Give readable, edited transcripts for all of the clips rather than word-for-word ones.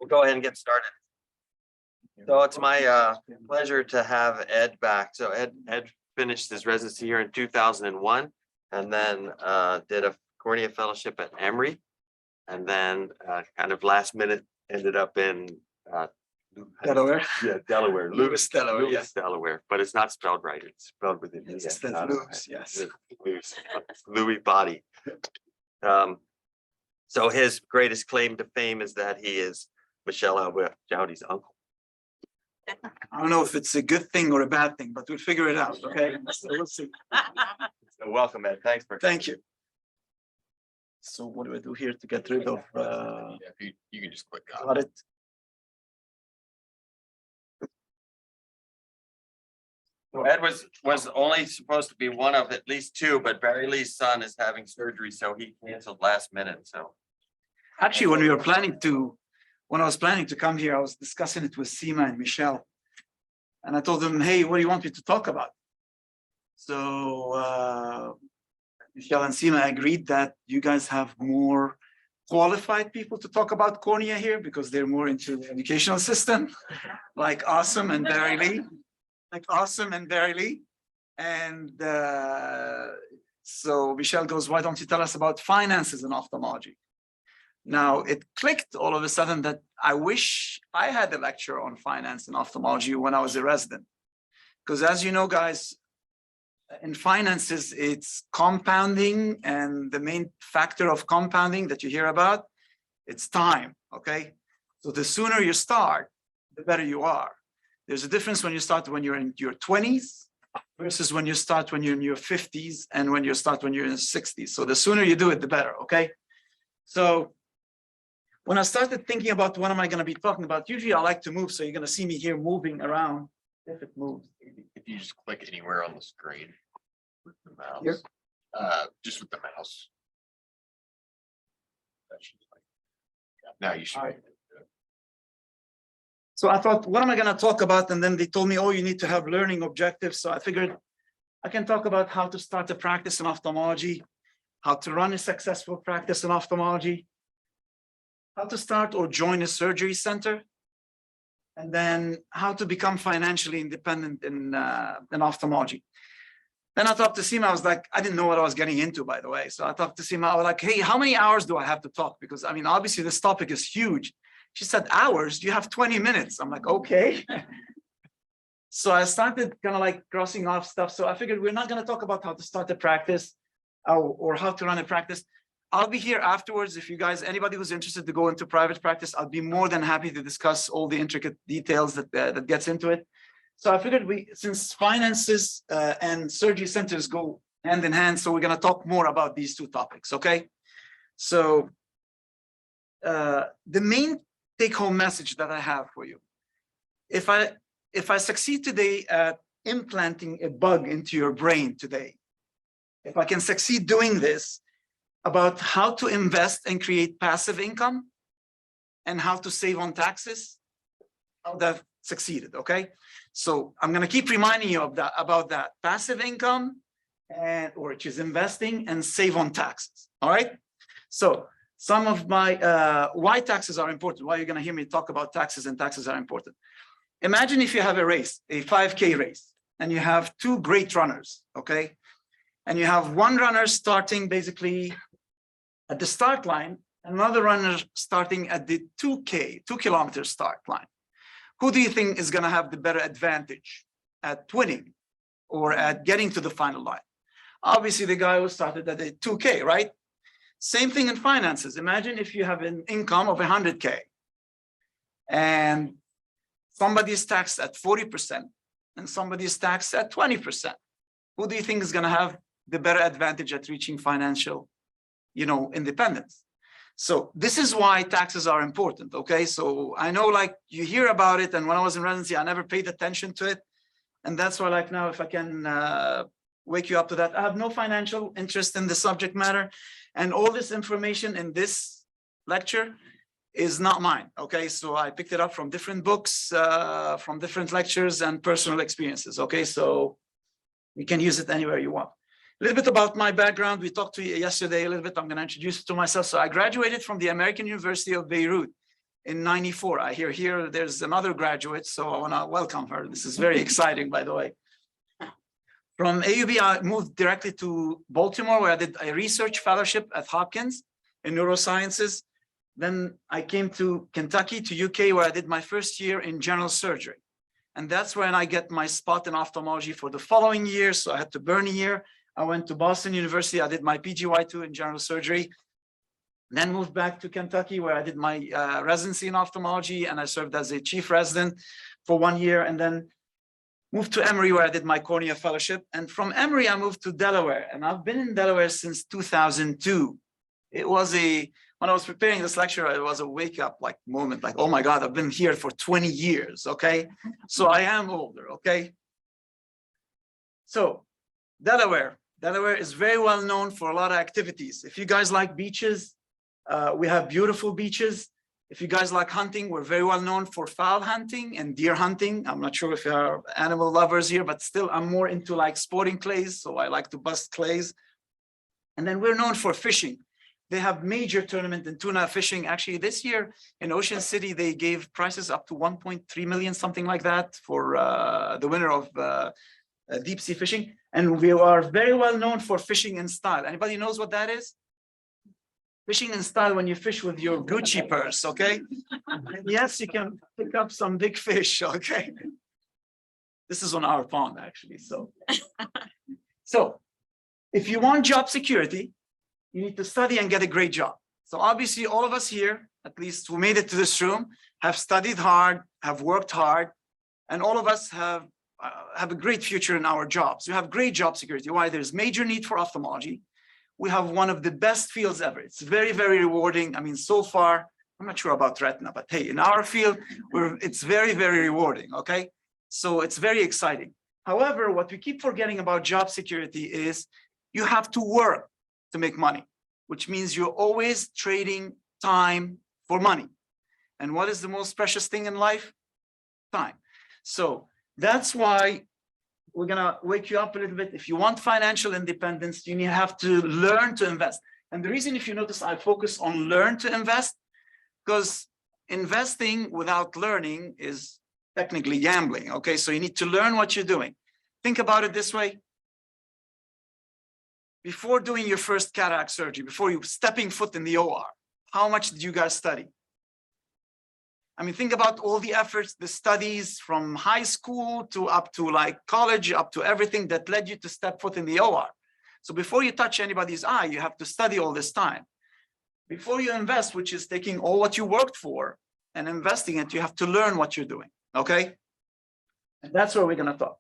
We'll go ahead and get started. So it's my pleasure to have Ed back. So Ed finished his residency here in 2001 and then did a cornea fellowship at Emory. And then kind of last minute ended up in Delaware. Yeah, Delaware. Lewis, Delaware. Lewis, Yeah. Delaware, but it's not spelled right. It's spelled with an E. It's not Lewis, yes. Louis body. So his greatest claim to fame is that he is Michelle Jaoude's uncle. I don't know if it's a good thing or a bad thing, but we'll figure it out. Okay. So we'll see. So welcome, Ed. Thanks for. Thank you. So what do I do here to get rid of? Yeah, you can just click on Got it. So Ed was only supposed to be one of at least two, but Barry Lee's son is having surgery, so he canceled last minute. So Actually, when I was planning to come here, I was discussing it with Seema and Michelle. And I told them, hey, what do you want me to talk about? So Michelle and Seema agreed that you guys have more qualified people to talk about cornea here because they're more into the educational system, like Awesome and Barry Lee. And so Michelle goes, why don't you tell us about finances in ophthalmology? Now it clicked all of a sudden that I wish I had a lecture on finance in ophthalmology when I was a resident. Because as you know, guys, in finances, it's compounding, and the main factor of compounding that you hear about, it's time, okay? So the sooner you start, the better you are. There's a difference when you start when you're in your 20s versus when you start when you're in your 50s and when you start when you're in your 60s. So the sooner you do it, the better, okay? So when I started thinking about what am I going to be talking about, usually I like to move, so you're going to see me here moving around if it moves. if you just click anywhere on the screen with the mouse. Here? Just with the mouse. That should now you should. All right. So I thought, what am I going to talk about? And then they told me, oh, you need to have learning objectives. So I figured I can talk about how to start a practice in ophthalmology, how to run a successful practice in ophthalmology, how to start or join a surgery center, and then how to become financially independent in ophthalmology. Then I talked to Seema. I was like, I didn't know what I was getting into, by the way. So I talked to Seema. I was like, hey, how many hours do I have to talk? Because I mean, obviously this topic is huge. She said, hours? You have 20 minutes. I'm like, okay. So I started kind of like crossing off stuff. So I figured we're not going to talk about how to start a practice or how to run a practice. I'll be here afterwards. If you guys, anybody who's interested to go into private practice, I'll be more than happy to discuss all the intricate details that gets into it. So I figured since finances and surgery centers go hand in hand, so we're going to talk more about these two topics, okay? So the main take-home message that I have for you, if I succeed today at implanting a bug into your brain today, if I can succeed doing this, about how to invest and create passive income and how to save on taxes, I would have succeeded, okay? So I'm gonna keep reminding you of that, about that passive income which is investing and save on taxes, all right? So some of my, why taxes are important, why you're gonna hear me talk about taxes and taxes are important. Imagine if you have a race, a 5K race, and you have two great runners, okay? And you have one runner starting basically at the start line, another runner starting at the 2 kilometer start line. Who do you think is going to have the better advantage at winning or at getting to the final line? Obviously, the guy who started at the 2K, right? Same thing in finances. Imagine if you have an income of 100K and somebody is taxed at 40% and somebody is taxed at 20%. Who do you think is going to have the better advantage at reaching financial, independence? So this is why taxes are important, okay? So I know like you hear about it, and when I was in residency, I never paid attention to it. And that's why like now, if I can wake you up to that, I have no financial interest in the subject matter. And all this information in this lecture is not mine, okay? So I picked it up from different books, from different lectures and personal experiences, okay? So you can use it anywhere you want. A little bit about my background. We talked to you yesterday a little bit. I'm going to introduce you to myself. So I graduated from the American University of Beirut in '94. I hear here there's another graduate, so I want to welcome her. This is very exciting, by the way. From AUB, I moved directly to Baltimore, where I did a research fellowship at Hopkins in neurosciences. Then I came to Kentucky, to UK, where I did my first year in general surgery. And that's when I get my spot in ophthalmology for the following year. So I had to burn a year. I went to Boston University. I did my PGY2 in general surgery. Then moved back to Kentucky, where I did my residency in ophthalmology, and I served as a chief resident for 1 year, and then moved to Emory, where I did my cornea fellowship. And from Emory, I moved to Delaware, and I've been in Delaware since 2002. It was when I was preparing this lecture, it was a wake up like moment, like, oh my God, I've been here for 20 years, okay? So I am older, okay? So Delaware is very well known for a lot of activities. If you guys like beaches, we have beautiful beaches. If you guys like hunting, we're very well known for fowl hunting and deer hunting. I'm not sure if you are animal lovers here, but still I'm more into like sporting clays. So I like to bust clays. And then we're known for fishing. They have major tournament in tuna fishing. Actually, this year in Ocean City, they gave prizes up to 1.3 million, something like that, for the winner of deep sea fishing. And we are very well known for fishing in style. Anybody knows what that is? Fishing in style when you fish with your Gucci purse, okay? And yes, you can pick up some big fish, okay? This is on our pond, actually, so. So, if you want job security, you need to study and get a great job. So obviously, all of us here, at least who made it to this room, have studied hard, have worked hard, and all of us have a great future in our jobs. We have great job security. Why? There's major need for ophthalmology. We have one of the best fields ever. It's very, very rewarding. I mean, so far, I'm not sure about retina, but hey, in our field, it's very, very rewarding, okay? So it's very exciting. However, what we keep forgetting about job security is you have to work to make money, which means you're always trading time for money. And what is the most precious thing in life? Time. So that's why we're gonna wake you up a little bit. If you want financial independence, you have to learn to invest. And the reason, if you notice, I focus on learn to invest, because investing without learning is technically gambling, okay? So you need to learn what you're doing. Think about it this way. Before doing your first cataract surgery, before you stepping foot in the OR, how much did you guys study? I mean, think about all the efforts, the studies from high school to up to like college, up to everything that led you to step foot in the OR. So before you touch anybody's eye, you have to study all this time. Before you invest, which is taking all what you worked for and investing it, you have to learn what you're doing, okay? And that's where we're gonna talk.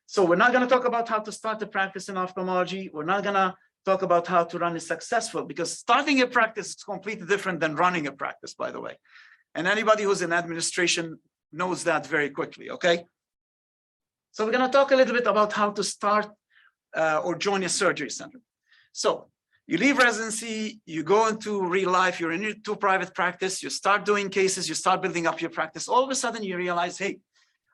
So we're not gonna talk about how to start a practice in ophthalmology. We're not gonna talk about how to run a successful, because starting a practice is completely different than running a practice, by the way. And anybody who's in administration knows that very quickly, okay? So we're gonna talk a little bit about how to start or join a surgery center. So you leave residency, you go into real life, you're in your private practice, you start doing cases, you start building up your practice. All of a sudden you realize, hey,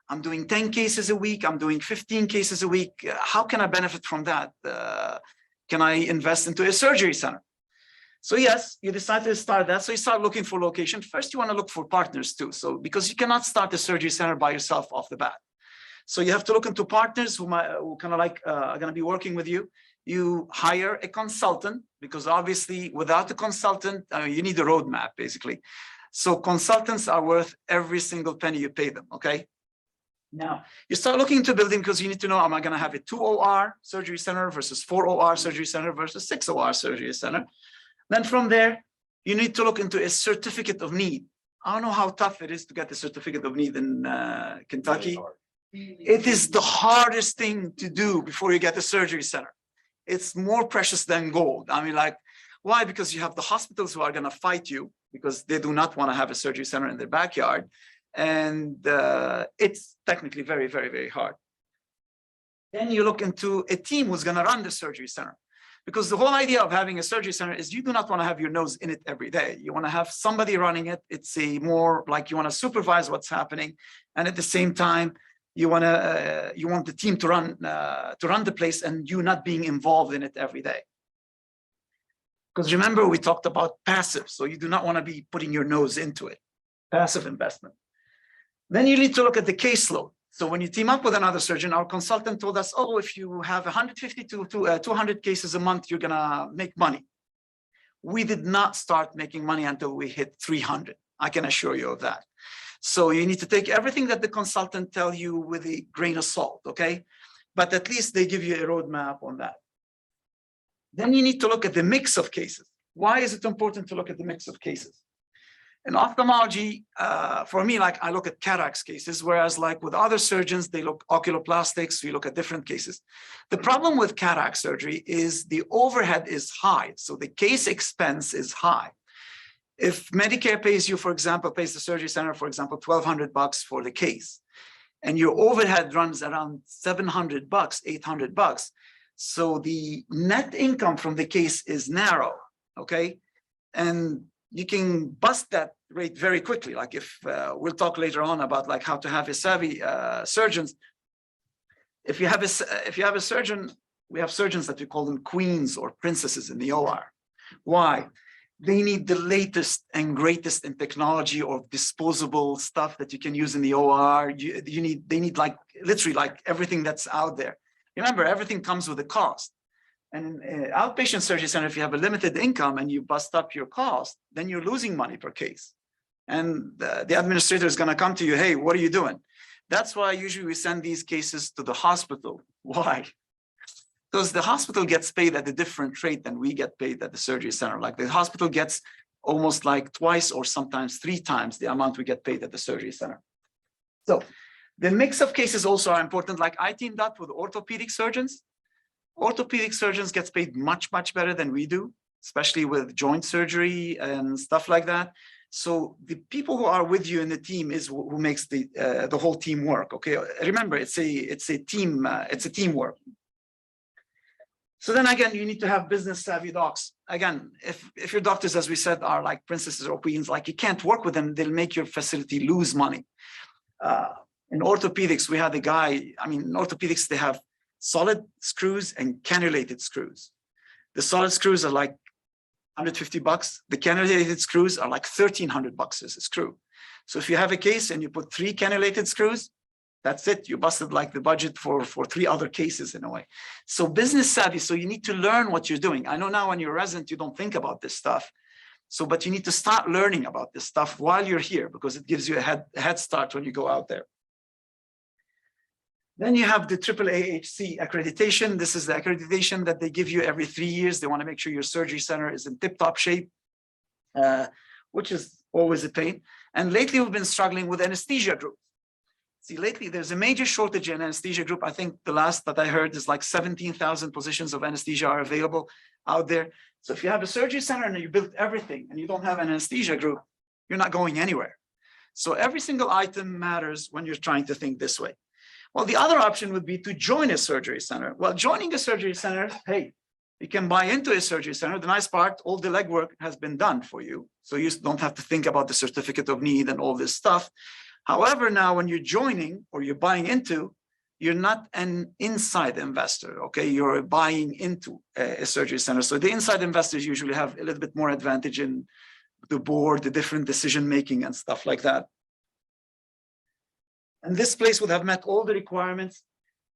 I'm doing 10 cases a week, I'm doing 15 cases a week. How can I benefit from that? Can I invest into a surgery center? So yes, you decide to start that. So you start looking for location. First, you want to look for partners too. So because you cannot start a surgery center by yourself off the bat. So you have to look into partners who kind of like are going to be working with you. You hire a consultant, because obviously without a consultant, you need a roadmap basically. So consultants are worth every single penny you pay them, okay? Now, you start looking into building because you need to know, am I going to have a 2 OR surgery center versus 4 OR surgery center versus 6 OR surgery center? Then from there, you need to look into a certificate of need. I don't know how tough it is to get the certificate of need in Kentucky. It is the hardest thing to do before you get a surgery center. It's more precious than gold. I mean, like, why? Because you have the hospitals who are going to fight you because they do not want to have a surgery center in their backyard. And it's technically very, very, very hard. Then you look into a team who's going to run the surgery center. Because the whole idea of having a surgery center is you do not want to have your nose in it every day. You want to have somebody running it. It's a more like you want to supervise what's happening. And at the same time, you want the team to run the place and you not being involved in it every day. Because remember, we talked about passive. So you do not want to be putting your nose into it. passive investment. Then you need to look at the caseload. So when you team up with another surgeon, our consultant told us, oh, if you have 150 to 200 cases a month, you're gonna make money. We did not start making money until we hit 300. I can assure you of that. So you need to take everything that the consultant tell you with a grain of salt, okay? But at least they give you a roadmap on that. Then you need to look at the mix of cases. Why is it important to look at the mix of cases? In ophthalmology, for me, like I look at cataracts cases, whereas like with other surgeons, they look oculoplastics, we look at different cases. The problem with cataract surgery is the overhead is high, so the case expense is high. If Medicare pays you, for example, pays the surgery center, for example, $1,200 for the case, and your overhead runs around $700, $800, so the net income from the case is narrow, okay? And you can bust that rate very quickly. Like if we'll talk later on about like how to have a savvy surgeons. If you have a surgeon, we have surgeons that we call them queens or princesses in the OR. Why? They need the latest and greatest in technology or disposable stuff that you can use in the OR. They need like literally like everything that's out there. Remember, everything comes with a cost. And in an outpatient surgery center, if you have a limited income and you bust up your cost, then you're losing money per case. And the administrator is going to come to you, hey, what are you doing? That's why usually we send these cases to the hospital. Why? Because the hospital gets paid at a different rate than we get paid at the surgery center. Like the hospital gets almost like twice or sometimes 3 times the amount we get paid at the surgery center. So the mix of cases also are important. Like I teamed up with orthopedic surgeons. Orthopedic surgeons gets paid much, much better than we do, especially with joint surgery and stuff like that. So the people who are with you in the team is who makes the whole team work. Okay, remember it's a team, it's a teamwork. So then again, you need to have business savvy docs. Again, if your doctors, as we said, are like princesses or queens, like you can't work with them, they'll make your facility lose money. In orthopedics, we had a guy. I mean, in orthopedics they have solid screws and cannulated screws. The solid screws are like $150. The cannulated screws are like $1,300 as a screw. So if you have a case and you put 3 cannulated screws, that's it. You busted like the budget for 3 other cases in a way. So business savvy. So you need to learn what you're doing. I know now when you're a resident, you don't think about this stuff. So, but you need to start learning about this stuff while you're here because it gives you a head start when you go out there. Then you have the AAAHC accreditation. This is the accreditation that they give you every 3 years. They want to make sure your surgery center is in tip-top shape, which is always a pain. And lately we've been struggling with anesthesia groups. See, lately there's a major shortage in anesthesia group. I think the last that I heard is like 17,000 positions of anesthesia are available out there. So if you have a surgery center and you build everything and you don't have an anesthesia group, you're not going anywhere. So every single item matters when you're trying to think this way. Well, the other option would be to join a surgery center. Well, joining a surgery center, hey, you can buy into a surgery center. The nice part, all the legwork has been done for you. So you don't have to think about the certificate of need and all this stuff. However, now when you're joining or you're buying into, you're not an inside investor, okay? You're buying into a surgery center. So the inside investors usually have a little bit more advantage in the board, the different decision-making and stuff like that. And this place would have met all the requirements.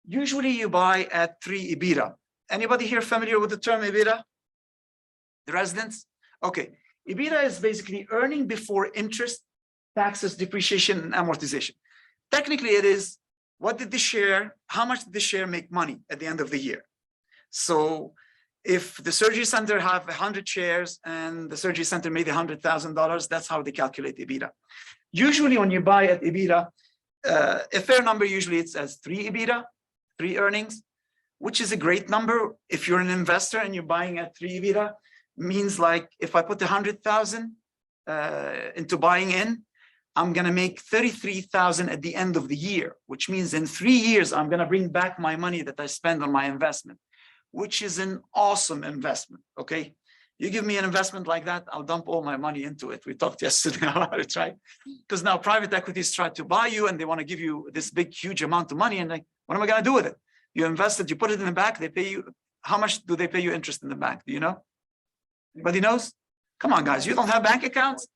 Usually you buy at 3 EBITDA. Anybody here familiar with the term EBITDA? The residents? Okay, EBITDA is basically earning before interest, taxes, depreciation, and amortization. Technically it is, what did the share, how much did the share make money at the end of the year? So if the surgery center have 100 shares and the surgery center made $100,000, that's how they calculate EBITDA. Usually when you buy at EBITDA, a fair number, usually it's as 3 EBITDA, 3 earnings, which is a great number. If you're an investor and you're buying at 3 EBITDA, means like if I put 100,000 into buying in, I'm going to make 33,000 at the end of the year, which means in 3 years, I'm going to bring back my money that I spend on my investment, which is an awesome investment. Okay. You give me an investment like that, I'll dump all my money into it. We talked yesterday about it, right? Because now private equities try to buy you and they want to give you this big, huge amount of money. And like, what am I going to do with it? You invested, you put it in the bank, they pay you. How much do they pay you interest in the bank? Do you know? Anybody knows? Come on, guys, you don't have bank accounts?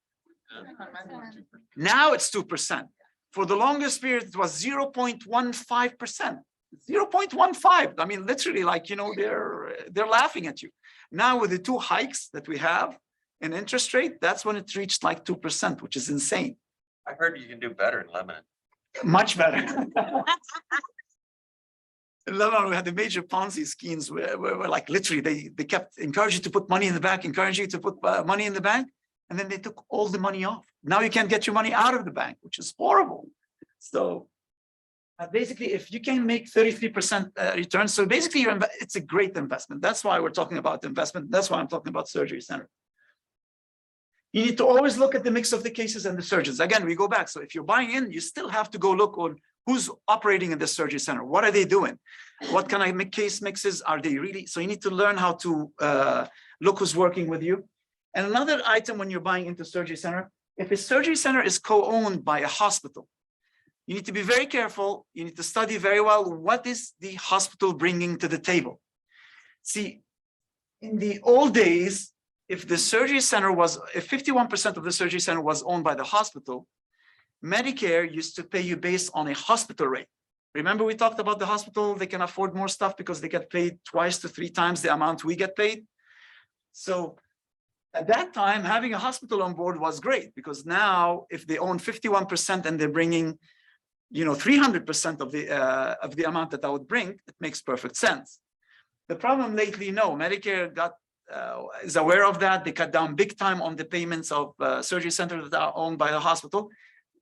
Now it's 2%. For the longest period, it was 0.15%. 0.15. I mean, literally, like, they're laughing at you. Now with the 2 hikes that we have in interest rate, that's when it reached like 2%, which is insane. I heard you can do better in Lebanon. Much better. In Lebanon, we had the major Ponzi schemes where like literally they kept encouraging you to put money in the bank, encouraging you to put money in the bank, and then they took all the money off. Now you can't get your money out of the bank, which is horrible. So basically, if you can make 33% return, so basically it's a great investment. That's why we're talking about investment. That's why I'm talking about surgery center. You need to always look at the mix of the cases and the surgeons. Again, we go back. So if you're buying in, you still have to go look on who's operating in the surgery center. What are they doing? What kind of case mixes are they really? So you need to learn how to look who's working with you. And another item when you're buying into surgery center, if a surgery center is co-owned by a hospital, you need to be very careful. You need to study very well. What is the hospital bringing to the table? See, in the old days, if the surgery center was, if 51% of the surgery center was owned by the hospital, Medicare used to pay you based on a hospital rate. Remember we talked about the hospital, they can afford more stuff because they get paid 2 to 3 times the amount we get paid. So at that time, having a hospital on board was great because now if they own 51% and they're bringing 300% of the amount that I would bring, it makes perfect sense. The problem lately, no, Medicare is aware of that. They cut down big time on the payments of surgery centers that are owned by the hospital.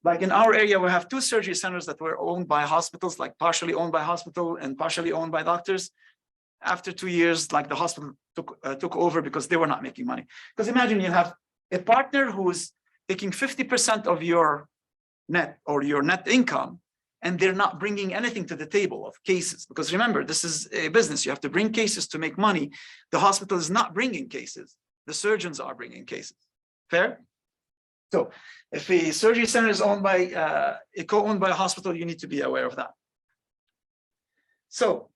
Like in our area, we have 2 surgery centers that were owned by hospitals, like partially owned by hospital and partially owned by doctors. After 2 years, like the hospital took over because they were not making money. Because imagine you have a partner who's taking 50% of your net or your net income, and they're not bringing anything to the table of cases. Because remember, this is a business. You have to bring cases to make money. The hospital is not bringing cases. The surgeons are bringing cases. Fair? So if a surgery center is owned by, co-owned by a hospital, you need to be aware of that. So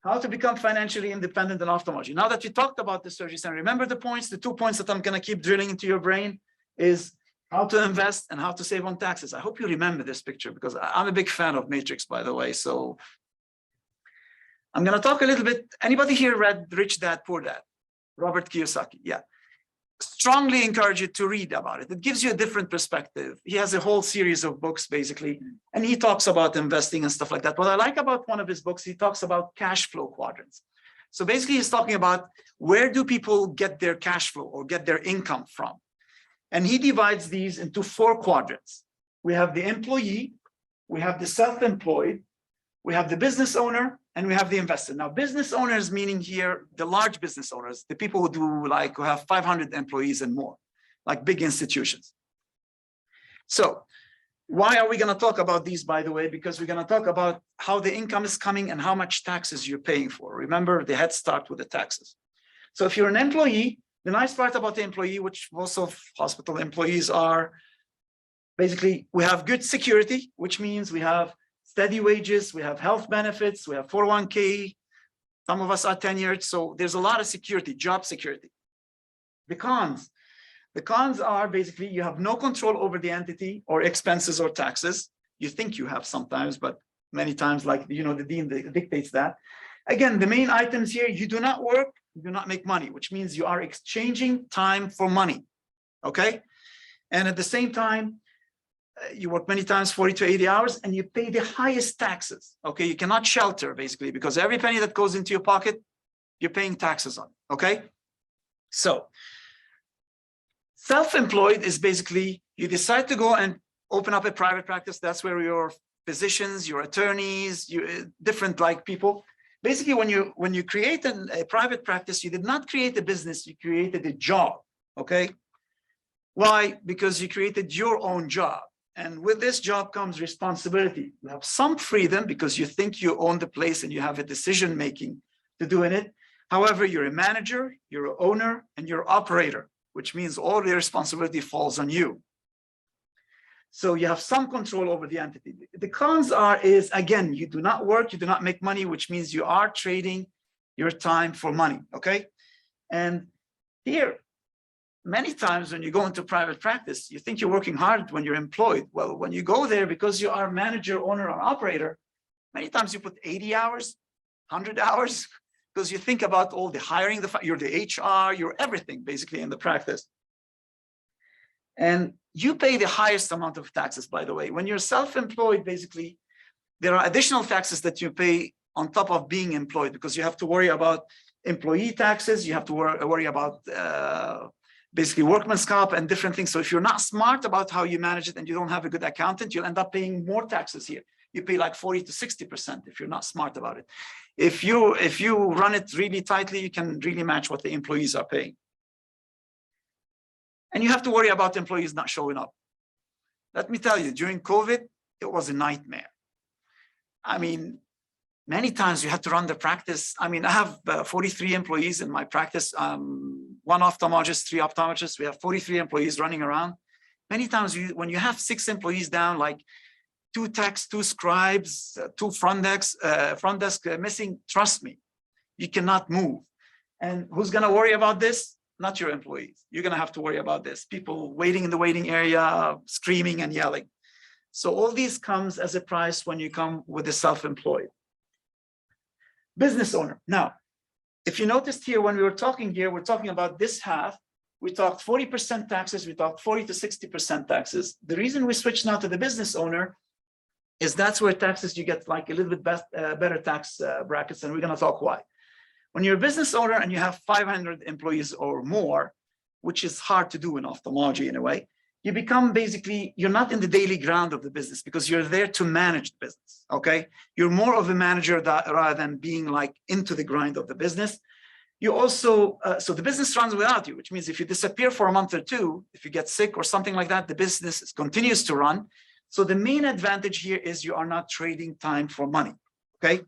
how to become financially independent in ophthalmology. Now that we talked about the surgery center, remember the points, the 2 points that I'm going to keep drilling into your brain is how to invest and how to save on taxes. I hope you remember this picture because I'm a big fan of Matrix, by the way. So I'm going to talk a little bit. Anybody here read Rich Dad, Poor Dad? Robert Kiyosaki. Yeah. Strongly encourage you to read about it. It gives you a different perspective. He has a whole series of books, basically, and he talks about investing and stuff like that. What I like about one of his books, he talks about cash flow quadrants. So basically, he's talking about where do people get their cash flow or get their income from? And he divides these into 4 quadrants. We have the employee, we have the self-employed, we have the business owner, and we have the investor. Now, business owners, meaning here, the large business owners, the people who have 500 employees and more, like big institutions. So why are we going to talk about these, by the way? Because we're going to talk about how the income is coming and how much taxes you're paying for. Remember, the head start with the taxes. So if you're an employee, the nice part about the employee, which most of hospital employees are, basically, we have good security, which means we have steady wages, we have health benefits, we have 401k, some of us are tenured, so there's a lot of security, job security. The cons are basically you have no control over the entity or expenses or taxes. You think you have sometimes, but many times, like, the dean dictates that. Again, the main items here, you do not work, you do not make money, which means you are exchanging time for money, okay? And at the same time, you work many times 40 to 80 hours and you pay the highest taxes, okay? You cannot shelter, basically, because every penny that goes into your pocket, you're paying taxes on, okay? So self-employed is basically, you decide to go and open up a private practice. That's where your physicians, your attorneys, different like people. Basically, when you create a private practice, you did not create a business, you created a job, okay? Why? Because you created your own job. And with this job comes responsibility. You have some freedom because you think you own the place and you have a decision-making to do in it. However, you're a manager, you're an owner, and you're an operator, which means all the responsibility falls on you. So you have some control over the entity. The cons is, again, you do not work, you do not make money, which means you are trading your time for money, okay? And here, many times when you go into private practice, you think you're working hard when you're employed. Well, when you go there, because you are manager, owner, or operator, many times you put 80 hours, 100 hours, because you think about all the hiring, you're the HR, you're everything basically in the practice. And you pay the highest amount of taxes, by the way. When you're self-employed, basically, there are additional taxes that you pay on top of being employed, because you have to worry about employee taxes, you have to worry about basically workman's comp and different things. So if you're not smart about how you manage it and you don't have a good accountant, you'll end up paying more taxes here. You pay like 40 to 60% if you're not smart about it. If you run it really tightly, you can really match what the employees are paying. And you have to worry about employees not showing up. Let me tell you, during COVID, it was a nightmare. I mean, many times you had to run the practice. I mean, I have 43 employees in my practice, one ophthalmologist, 3 optometrists. We have 43 employees running around. Many times when you have 6 employees down, like 2 techs, 2 scribes, 2 front desk missing, trust me, you cannot move. And who's gonna worry about this? Not your employees. You're gonna have to worry about this. People waiting in the waiting area, screaming and yelling. So all these comes as a price when you come with a self-employed. Business owner. Now, if you noticed here, when we were talking here, we're talking about this half. We talked 40% taxes, we talked 40 to 60% taxes. The reason we switched now to the business owner is that's where taxes, you get like a little bit better tax brackets, and we're gonna talk why. When you're a business owner and you have 500 employees or more, which is hard to do in ophthalmology in a way, you become basically, you're not in the daily ground of the business because you're there to manage the business, okay? You're more of a manager rather than being like into the grind of the business. You also, so the business runs without you, which means if you disappear for a month or 2, if you get sick or something like that, the business continues to run. So the main advantage here is you are not trading time for money, okay?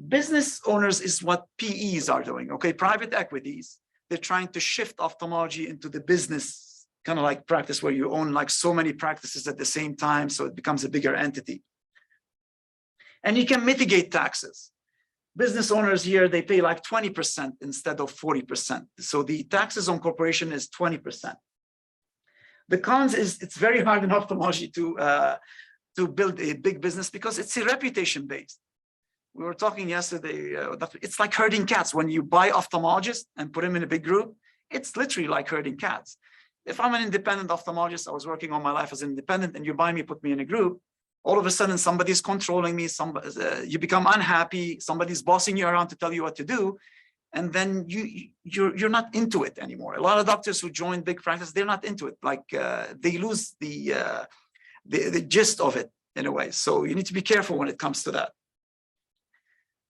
Business owners is what PEs are doing, okay? Private equities, they're trying to shift ophthalmology into the business kind of like practice where you own like so many practices at the same time, so it becomes a bigger entity. And you can mitigate taxes. Business owners here, they pay like 20% instead of 40%. So the taxes on corporation is 20%. The cons is it's very hard in ophthalmology to build a big business because it's a reputation based. We were talking yesterday, it's like herding cats. When you buy ophthalmologists and put them in a big group, it's literally like herding cats. If I'm an independent ophthalmologist, I was working all my life as an independent, and you buy me, put me in a group, all of a sudden somebody's controlling me, you become unhappy, somebody's bossing you around to tell you what to do, and then you're not into it anymore. A lot of doctors who join big practice, they're not into it. Like they lose the gist of it in a way. So you need to be careful when it comes to that.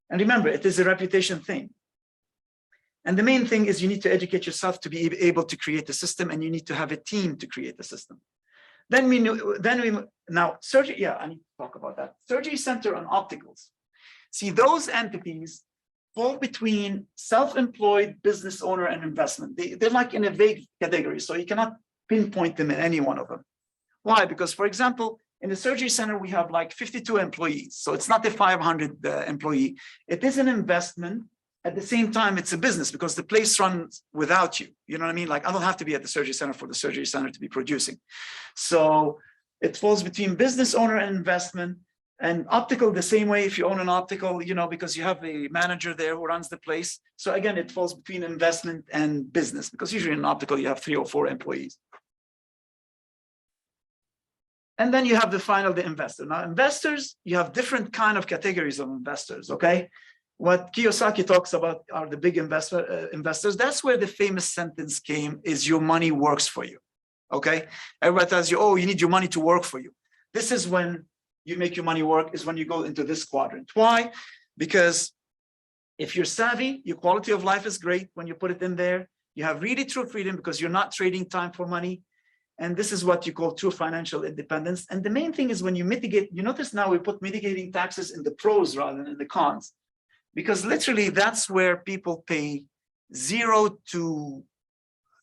And remember, it is a reputation thing. And the main thing is you need to educate yourself to be able to create a system, and you need to have a team to create the system. Now surgery, yeah, I need to talk about that. Surgery center and opticals. See, those entities fall between self-employed, business owner, and investment. They're like in a vague category, so you cannot pinpoint them in any one of them. Why? Because, for example, in the surgery center, we have like 52 employees. So it's not a 500 employee. It is an investment. At the same time, it's a business because the place runs without you. You know what I mean? Like I don't have to be at the surgery center for the surgery center to be producing. So it falls between business owner and investment. And optical the same way. If you own an optical, you know, because you have a manager there who runs the place. So again, it falls between investment and business because usually in an optical, you have 3 or 4 employees. And then you have the investor. Now, investors, you have different kind of categories of investors, okay? What Kiyosaki talks about are the big investors. That's where the famous sentence came, is your money works for you, okay? Everybody tells you, oh, you need your money to work for you. This is when you make your money work, is when you go into this quadrant. Why? Because if you're savvy, your quality of life is great when you put it in there. You have really true freedom because you're not trading time for money. And this is what you call true financial independence. And the main thing is when you mitigate, you notice now we put mitigating taxes in the pros rather than in the cons, because literally that's where people pay 0 to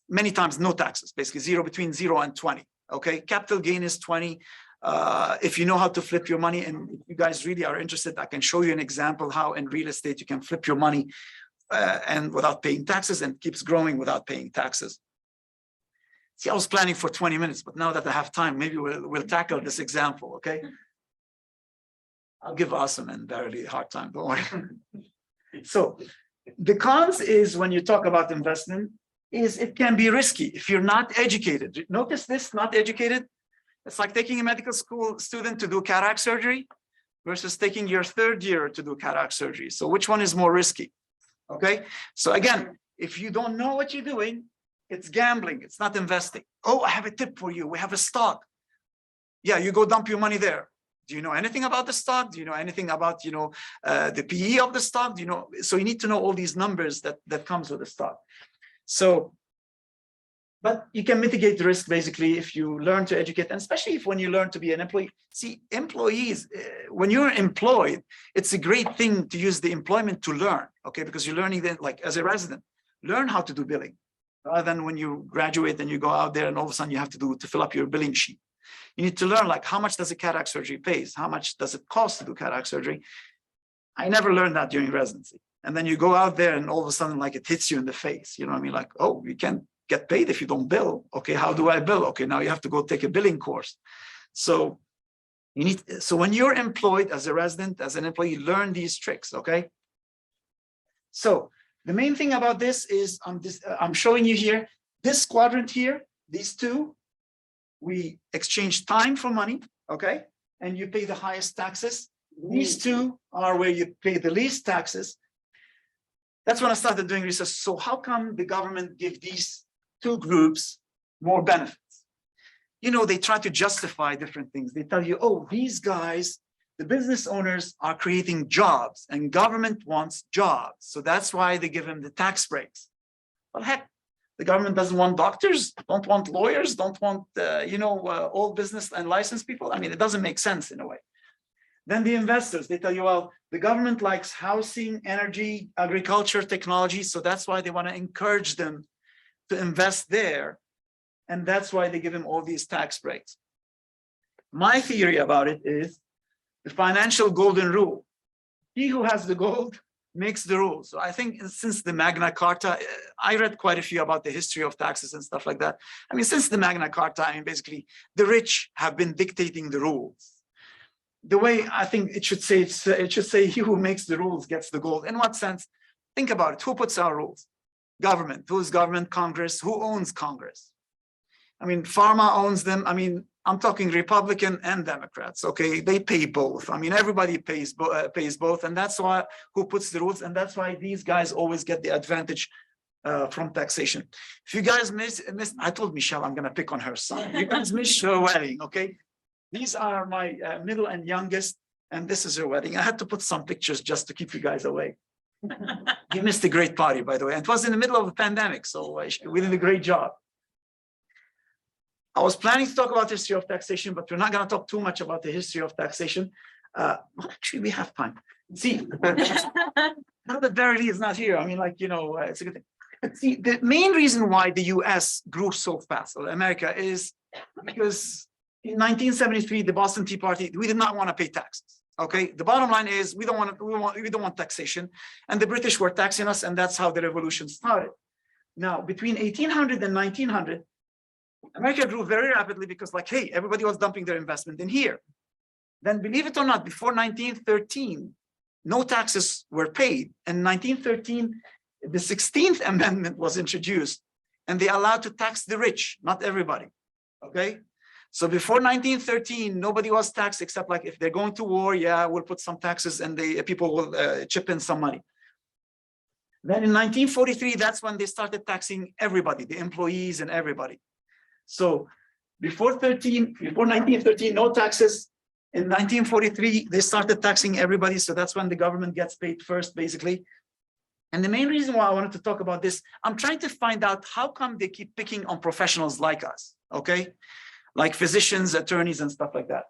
many times no taxes, basically 0 between 0 and 20. Okay, capital gain is 20. If you know how to flip your money, and if you guys really are interested, I can show you an example how in real estate you can flip your money and without paying taxes, and keeps growing without paying taxes. See, I was planning for 20 minutes, but now that I have time, maybe we'll tackle this example, okay? I'll give Awesome and Barely a hard time, don't worry. So the cons is when you talk about investment is it can be risky if you're not educated. Notice this, not educated. It's like taking a medical school student to do cataract surgery versus taking your third year to do cataract surgery. So which one is more risky? Okay. So again, if you don't know what you're doing, it's gambling. It's not investing. Oh, I have a tip for you. We have a stock. Yeah, you go dump your money there. Do you know anything about the stock? Do you know anything about, the PE of the stock? Do you know? So you need to know all these numbers that comes with the stock. So, but you can mitigate the risk basically if you learn to educate, and especially if when you learn to be an employee. See, employees, when you're employed, it's a great thing to use the employment to learn, okay? Because you're learning then, like as a resident, learn how to do billing, rather than when you graduate and you go out there and all of a sudden you have to fill up your billing sheet. You need to learn like how much does a cataract surgery pays? How much does it cost to do cataract surgery? I never learned that during residency. And then you go out there and all of a sudden like it hits you in the face. You know what I mean? Like, oh, you can't get paid if you don't bill. Okay, how do I bill? Okay, now you have to go take a billing course. So when you're employed as a resident, as an employee, learn these tricks, okay? So the main thing about this is I'm showing you here, this quadrant here, these two, we exchange time for money, okay? And you pay the highest taxes. These two are where you pay the least taxes. That's when I started doing research. So how come the government give these two groups more benefits? They try to justify different things. They tell you, oh, these guys, the business owners are creating jobs and government wants jobs. So that's why they give them the tax breaks. Well, heck, the government doesn't want doctors, don't want lawyers, don't want, all business and licensed people. I mean, it doesn't make sense in a way. Then the investors, they tell you, well, the government likes housing, energy, agriculture, technology. So that's why they want to encourage them to invest there. And that's why they give them all these tax breaks. My theory about it is the financial golden rule. He who has the gold makes the rules. So I think since the Magna Carta, I read quite a few about the history of taxes and stuff like that. I mean, since the Magna Carta, basically the rich have been dictating the rules. The way I think it should say he who makes the rules gets the gold. In what sense? Think about it. Who puts our rules? Government. Who's government? Congress. Who owns Congress? I mean, pharma owns them. I mean, I'm talking Republican and Democrats. Okay, they pay both. I mean, everybody pays both, and that's why who puts the rules, and that's why these guys always get the advantage from taxation. If you guys miss, I told Michelle I'm gonna pick on her son. You guys missed her wedding, okay? These are my middle and youngest, and this is her wedding. I had to put some pictures just to keep you guys awake. You missed a great party, by the way. And it was in the middle of the pandemic, so we did a great job. I was planning to talk about the history of taxation, but we're not going to talk too much about the history of taxation. Actually, we have time. See, now that Barely is not here, I mean, it's a good thing. See, the main reason why the US grew so fast, or America, is because in 1973, the Boston Tea Party, we did not want to pay taxes. Okay, the bottom line is we don't want taxation, and the British were taxing us, and that's how the revolution started. Now, between 1800 and 1900, America grew very rapidly because, hey, everybody was dumping their investment in here. Then, believe it or not, before 1913, no taxes were paid. In 1913, the 16th Amendment was introduced, and they allowed to tax the rich, not everybody. Okay. So before 1913, nobody was taxed except if they're going to war, yeah, we'll put some taxes and people will chip in some money. Then in 1943, that's when they started taxing everybody, the employees and everybody. So before 1913, no taxes. In 1943, they started taxing everybody. So that's when the government gets paid first, basically. And the main reason why I wanted to talk about this, I'm trying to find out how come they keep picking on professionals like us, okay? Like physicians, attorneys, and stuff like that.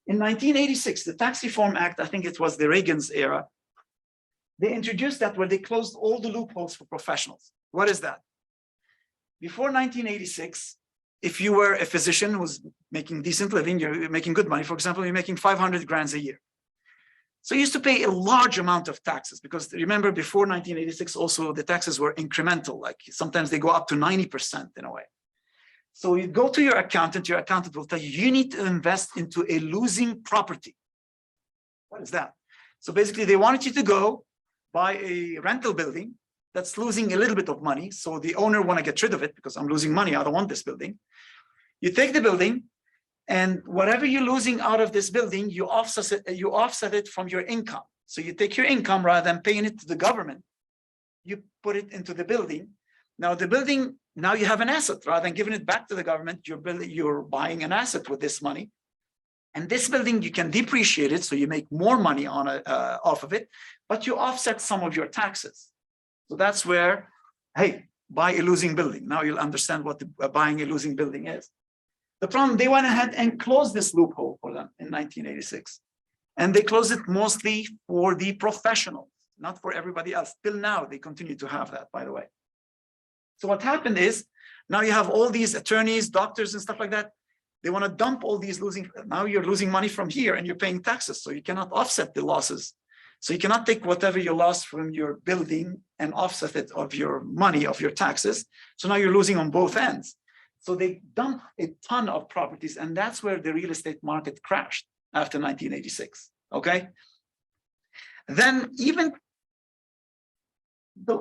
In 1986, the Tax Reform Act, I think it was the Reagan's era, they introduced that where they closed all the loopholes for professionals. What is that? Before 1986, if you were a physician who was making decent living, you're making good money, for example, you're making 500 grand a year. So you used to pay a large amount of taxes because remember before 1986, also the taxes were incremental. Like sometimes they go up to 90% in a way. So you go to your accountant will tell you, you need to invest into a losing property. What is that? So basically they wanted you to go buy a rental building that's losing a little bit of money. So the owner want to get rid of it because I'm losing money. I don't want this building. You take the building and whatever you're losing out of this building, you offset it from your income. So you take your income rather than paying it to the government, you put it into the building. Now the building, now you have an asset rather than giving it back to the government, you're buying an asset with this money. And this building, you can depreciate it, so you make more money on off of it, but you offset some of your taxes. So that's where, hey, buy a losing building. Now you'll understand what buying a losing building is. The problem, they went ahead and closed this loophole for them in 1986. And they closed it mostly for the professionals, not for everybody else. Till now, they continue to have that, by the way. So what happened is, now you have all these attorneys, doctors, and stuff like that. They want to dump all these now you're losing money from here and you're paying taxes. So you cannot offset the losses. So you cannot take whatever you lost from your building and offset it of your money, of your taxes. So now you're losing on both ends. So they dumped a ton of properties, and that's where the real estate market crashed after 1986, okay? Then even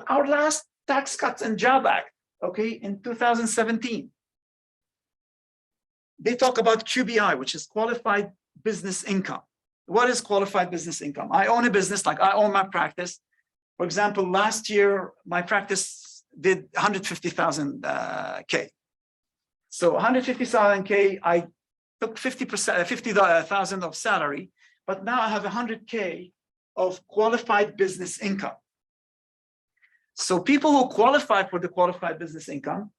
our last Tax Cuts and Jobs Act, okay, in 2017, they talk about QBI, which is qualified business income. What is qualified business income? I own a business, like I own my practice. For example, last year, my practice did 150,000 K. So 150,000 K, I took 50,000 of salary, but now I have 100K of qualified business income. So people who qualify for the qualified business income,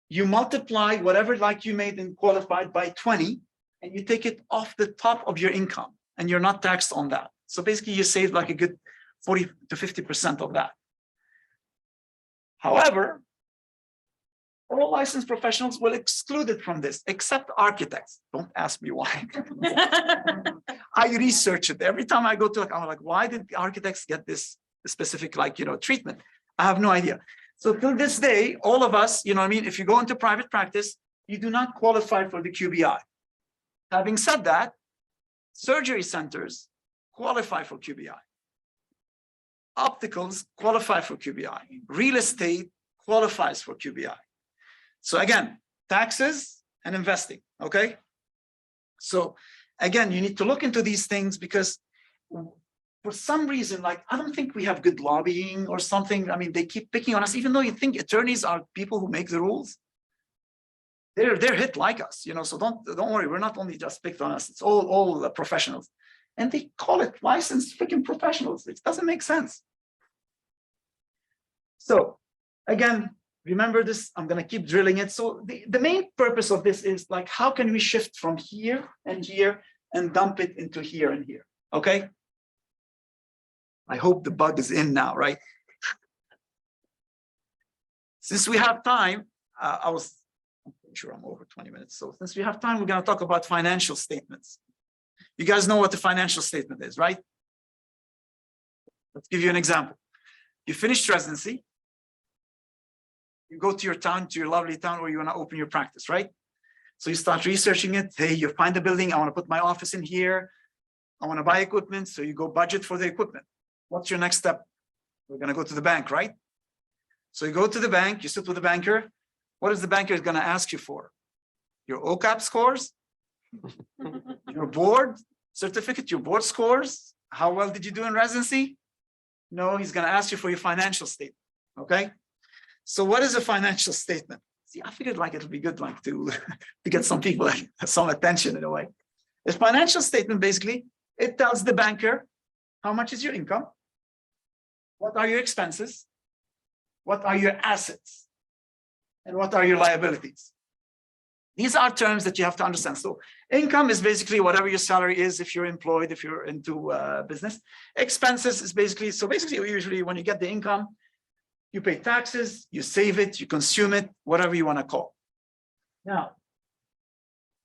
you multiply whatever like you made in qualified by 20, and you take it off the top of your income, and you're not taxed on that. So basically you save like a good 40 to 50% of that. However, all licensed professionals will exclude it from this, except architects. Don't ask me why. I research it. Every time I go to, I'm like, why did architects get this specific, like, treatment? I have no idea. So till this day, all of us, I mean, if you go into private practice, you do not qualify for the QBI. Having said that, surgery centers qualify for QBI. Opticals qualify for QBI. Real estate qualifies for QBI. So again, taxes and investing, okay? So again, you need to look into these things because for some reason, like, I don't think we have good lobbying or something. I mean, they keep picking on us, even though you think attorneys are people who make the rules. They're hit like us, so don't worry. We're not only just picked on us. It's all the professionals. And they call it licensed freaking professionals. It doesn't make sense. So again, remember this, I'm going to keep drilling it. So the main purpose of this is like, how can we shift from here and here and dump it into here and here? Okay. I hope the bug is in now, right? Since we have time, I'm pretty sure I'm over 20 minutes. So since we have time, we're going to talk about financial statements. You guys know what the financial statement is, right? Let's give you an example. You finished residency. You go to your town, to your lovely town where you want to open your practice, right? So you start researching it. Hey, you find a building. I want to put my office in here. I want to buy equipment. So you go budget for the equipment. What's your next step? We're going to go to the bank, right? So you go to the bank, you sit with the banker. What is the banker going to ask you for? Your OCAP scores? Your board certificate, your board scores? How well did you do in residency? No, he's going to ask you for your financial statement, okay? So what is a financial statement? See, I figured like it'll be good like to get some people some attention in a way. A financial statement, basically, it tells the banker how much is your income, what are your expenses, what are your assets, and what are your liabilities. These are terms that you have to understand. So income is basically whatever your salary is if you're employed, if you're into business. Expenses is basically, so basically usually when you get the income, you pay taxes, you save it, you consume it, whatever you want to call. Now,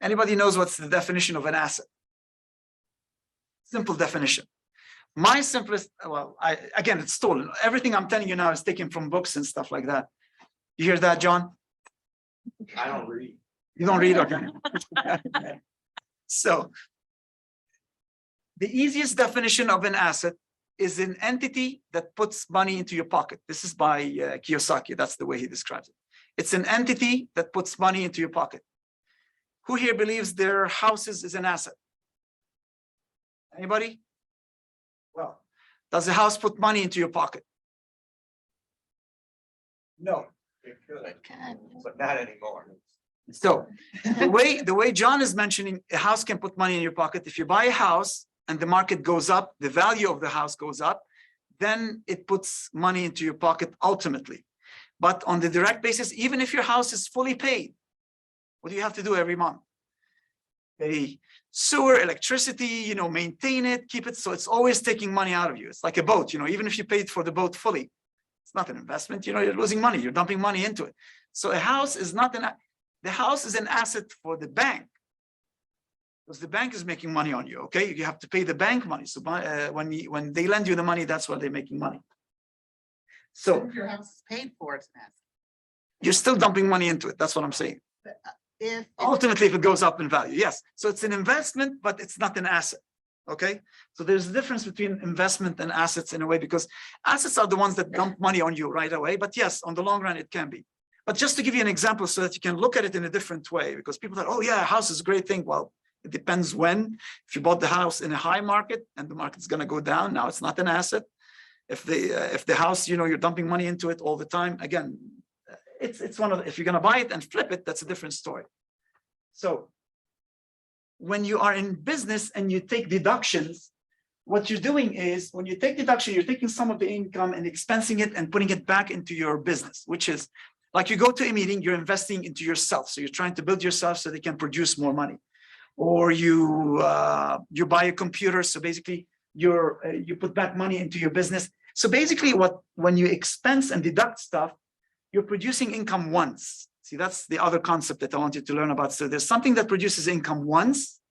anybody knows what's the definition of an asset? Simple definition. My simplest, well, again, it's stolen. Everything I'm telling you now is taken from books and stuff like that. You hear that, John? I don't read. You don't read, okay. So the easiest definition of an asset is an entity that puts money into your pocket. This is by Kiyosaki. That's the way he describes it. It's an entity that puts money into your pocket. Who here believes their houses is an asset? Anybody? Well, does the house put money into your pocket? No. It could, but not anymore. So the way John is mentioning, a house can put money in your pocket. If you buy a house and the market goes up, the value of the house goes up, then it puts money into your pocket ultimately. But on the direct basis, even if your house is fully paid, what do you have to do every month? Pay sewer, electricity, maintain it, keep it. So it's always taking money out of you. It's like a boat, even if you paid for the boat fully, it's not an investment, you're losing money, you're dumping money into it. So a house is not the house is an asset for the bank. Because the bank is making money on you, okay? You have to pay the bank money. So when they lend you the money, that's where they're making money. So If your house is paid for, it's an asset. you're still dumping money into it. That's what I'm saying. If Ultimately, if it goes up in value, yes. So it's an investment, but it's not an asset. Okay. So there's a difference between investment and assets in a way, because assets are the ones that dump money on you right away. But yes, on the long run, it can be. But just to give you an example so that you can look at it in a different way, because people thought, oh yeah, a house is a great thing. Well, it depends when. If you bought the house in a high market and the market's going to go down, now it's not an asset. If the house, you're dumping money into it all the time, again, it's one of the, if you're going to buy it and flip it, that's a different story. So when you are in business and you take deductions, what you're doing is when you take deduction, you're taking some of the income and expensing it and putting it back into your business, which is like you go to a meeting, you're investing into yourself. So you're trying to build yourself so they can produce more money. Or you buy a computer. So basically you put back money into your business. So basically when you expense and deduct stuff, you're producing income once. See, that's the other concept that I want you to learn about. So there's something that produces income once,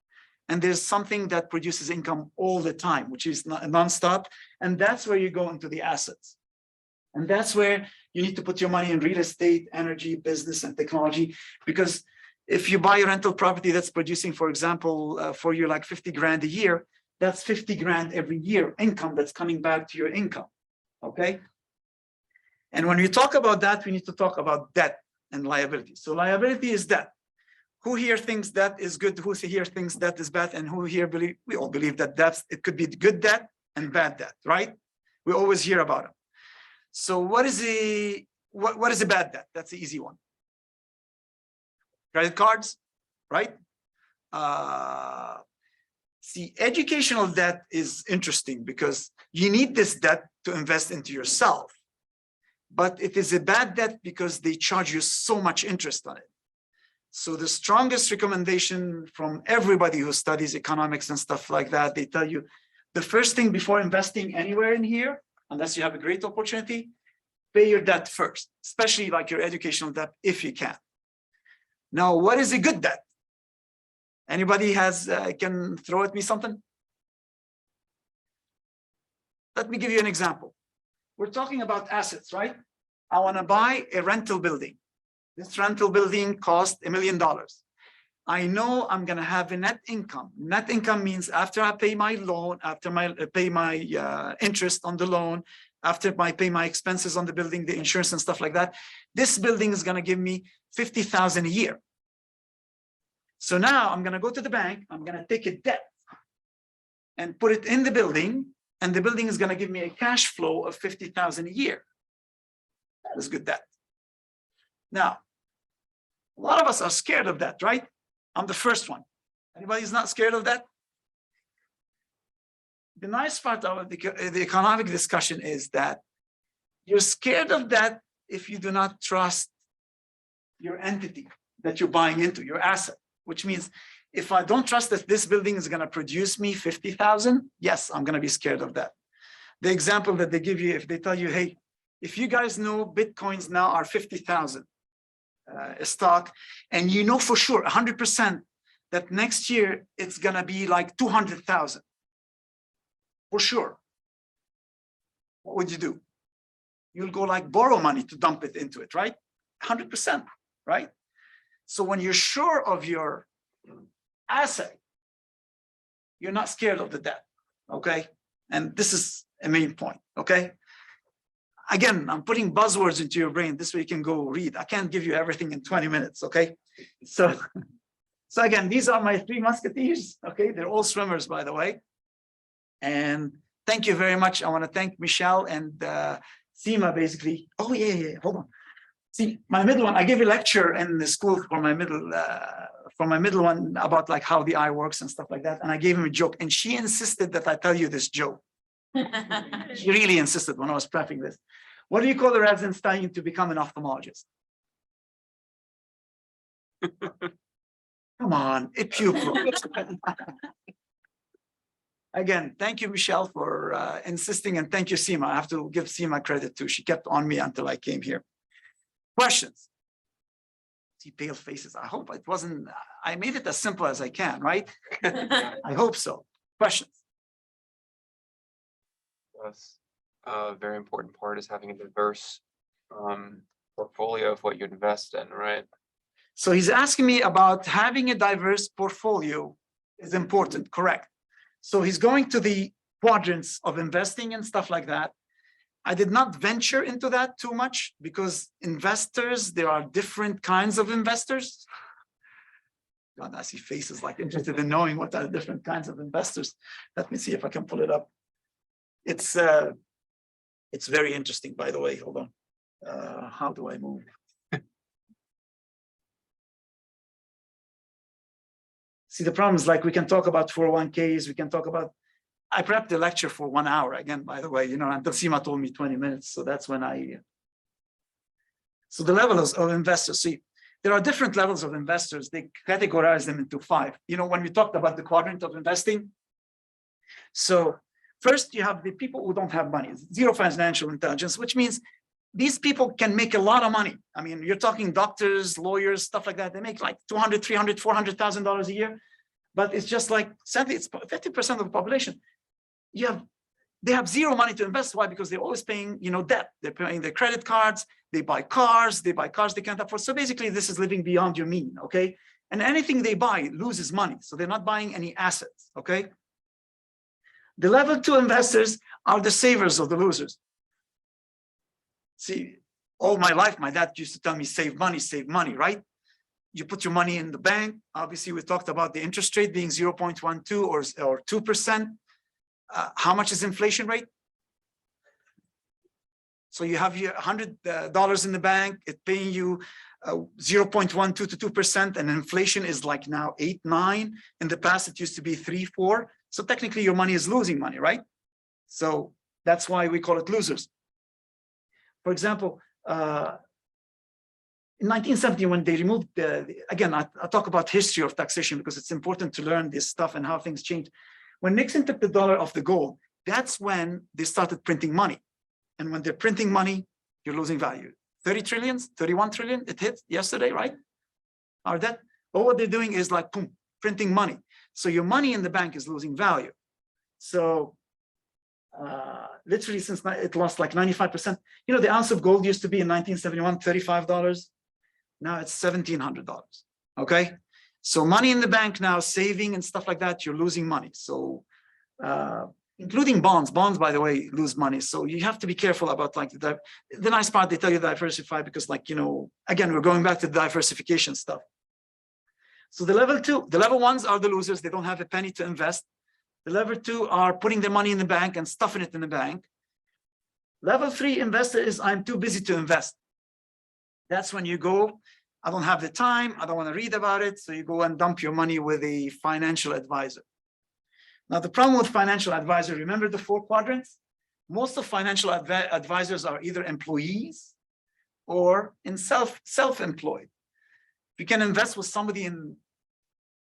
and there's something that produces income all the time, which is nonstop. And that's where you go into the assets. And that's where you need to put your money in real estate, energy, business, and technology. Because if you buy a rental property that's producing, for example, for you like 50 grand a year, that's 50 grand every year income that's coming back to your income. Okay. And when we talk about that, we need to talk about debt and liability. So liability is debt. Who here thinks debt is good? Who here thinks debt is bad? And who here believe, we all believe that it could be good debt and bad debt, right? We always hear about them. So what is a bad debt? That's the easy one. Credit cards, right? See, educational debt is interesting because you need this debt to invest into yourself. But it is a bad debt because they charge you so much interest on it. So the strongest recommendation from everybody who studies economics and stuff like that, they tell you the first thing before investing anywhere in here, unless you have a great opportunity, pay your debt first, especially like your educational debt, if you can. Now, what is a good debt? Anybody can throw at me something? Let me give you an example. We're talking about assets, right? I want to buy a rental building. This rental building cost $1 million. I know I'm going to have a net income. Net income means after I pay my loan, after I pay my interest on the loan, after I pay my expenses on the building, the insurance and stuff like that, this building is going to give me $50,000 a year. So now I'm going to go to the bank. I'm going to take a debt and put it in the building. And the building is going to give me a cash flow of $50,000 a year. That is good debt. Now, a lot of us are scared of that, right? I'm the first one. Anybody's not scared of that? The nice part of the economic discussion is that you're scared of that if you do not trust your entity that you're buying into, your asset, which means if I don't trust that this building is going to produce me 50,000, yes, I'm going to be scared of that. The example that they give you, if they tell you, hey, if you guys know Bitcoins now are 50,000 a stock, and you know for sure 100% that next year it's going to be like 200,000 for sure. what would you do? You'll go like borrow money to dump it into it, right? 100%, right? So when you're sure of your asset, you're not scared of the debt, okay? And this is a main point, okay? Again, I'm putting buzzwords into your brain. This way you can go read. I can't give you everything in 20 minutes, okay? So again, these are my three musketeers, okay? They're all swimmers, by the way. And thank you very much. I want to thank Michelle and Seema, basically. Oh, yeah, hold on. See, my middle one, I gave a lecture in the school for my middle one about like how the eye works and stuff like that. And I gave him a joke, and she insisted that I tell you this joke. She really insisted when I was prepping this. What do you call the resident studying to become an ophthalmologist? Come on, a pupil. Again, thank you, Michelle, for insisting, and thank you, Seema. I have to give Seema credit too. She kept on me until I came here. Questions? See pale faces. I hope it wasn't, I made it as simple as I can, right? I hope so. Questions? Yes. A very important part is having a diverse portfolio of what you invest in, right? So he's asking me about having a diverse portfolio is important, correct? So he's going to the quadrants of investing and stuff like that. I did not venture into that too much because investors, there are different kinds of investors. God, I see faces like interested in knowing what are the different kinds of investors. Let me see if I can pull it up. It's very interesting, by the way. Hold on. How do I move? See, the problem is like we can talk about 401ks, we can talk about, I prepped the lecture for 1 hour again, by the way, you know, until Seema told me 20 minutes. So that's when so the levels of investors, see, there are different levels of investors. They categorize them into 5. You know, when we talked about the quadrant of investing. So first you have the people who don't have money, zero financial intelligence, which means these people can make a lot of money. I mean, you're talking doctors, lawyers, stuff like that. They make like $200,000, $300,000, $400,000 a year. But it's just like, sadly, it's 50% of the population. They have zero money to invest. Why? Because they're always paying, you know, debt. They're paying their credit cards. They buy cars they can't afford. So basically, this is living beyond your mean, okay? And anything they buy loses money. So they're not buying any assets, okay? The level 2 investors are the savers of the losers. See, all my life, my dad used to tell me, save money, right? You put your money in the bank. Obviously, we talked about the interest rate being 0.12 or 2%. How much is inflation rate? So you have your $100 in the bank, it's paying you 0.12 to 2%, and inflation is like now 8, 9. In the past, it used to be 3, 4. So technically, your money is losing money, right? So that's why we call it losers. For example, in 1970, when they removed again, I talk about history of taxation because it's important to learn this stuff and how things change. When Nixon took the dollar off the gold, that's when they started printing money. And when they're printing money, you're losing value. 30 trillion, 31 trillion, it hit yesterday, right? Our debt. All what they're doing is like, boom, printing money. So your money in the bank is losing value. So literally since it lost like 95%. You know, the ounce of gold used to be in 1971, $35. Now it's $1,700, okay? So money in the bank now, saving and stuff like that, you're losing money. So including bonds, by the way, lose money. So you have to be careful about like the nice part, they tell you diversify because like, you know, again, we're going back to the diversification stuff. So the level 2, the level 1s are the losers. They don't have a penny to invest. The level 2 are putting their money in the bank and stuffing it in the bank. Level 3 investor is I'm too busy to invest. That's when you go, I don't have the time, I don't want to read about it. So you go and dump your money with a financial advisor. Now, the problem with financial advisor, remember the 4 quadrants? Most of financial advisors are either employees or in self-employed. You can invest with somebody in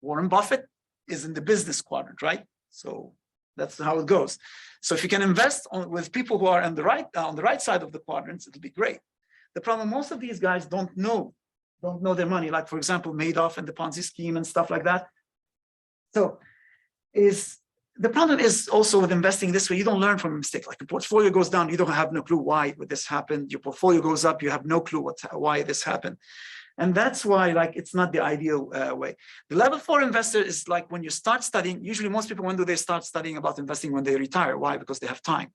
Warren Buffett is in the business quadrant, right? So that's how it goes. So if you can invest with people who are on the right side of the quadrants, it'll be great. The problem, most of these guys don't know their money. Like for example, Madoff and the Ponzi scheme and stuff like that. So the problem is also with investing this way, you don't learn from a mistake. Like your portfolio goes down, you don't have no clue why this happened. Your portfolio goes up, you have no clue why this happened. And that's why like it's not the ideal way. The level 4 investor is like when you start studying, usually most people, when do they start studying about investing? When they retire. Why? Because they have time.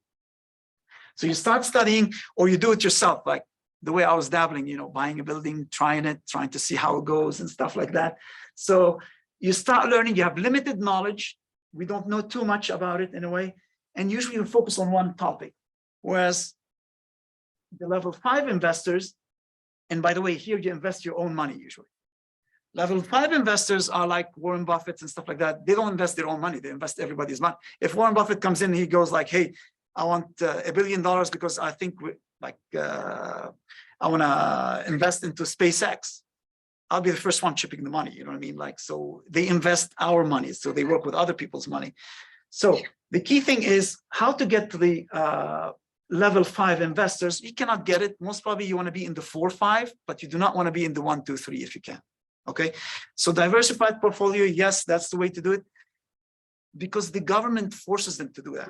So you start studying or you do it yourself, like the way I was dabbling, you know, buying a building, trying to see how it goes and stuff like that. So you start learning, you have limited knowledge. We don't know too much about it in a way. And usually you focus on one topic. Whereas the level 5 investors, and by the way, here you invest your own money usually. Level 5 investors are like Warren Buffett and stuff like that. They don't invest their own money, they invest everybody's money. If Warren Buffett comes in, he goes like, hey, I want $1 billion because I think I want to invest into SpaceX. I'll be the first one chipping the money, you know what I mean? Like, so they invest our money, so they work with other people's money. So the key thing is how to get to the level 5 investors. You cannot get it. Most probably you want to be in the 4, 5, but you do not want to be in the 1, 2, 3 if you can. Okay. So diversified portfolio, yes, that's the way to do it, because the government forces them to do that.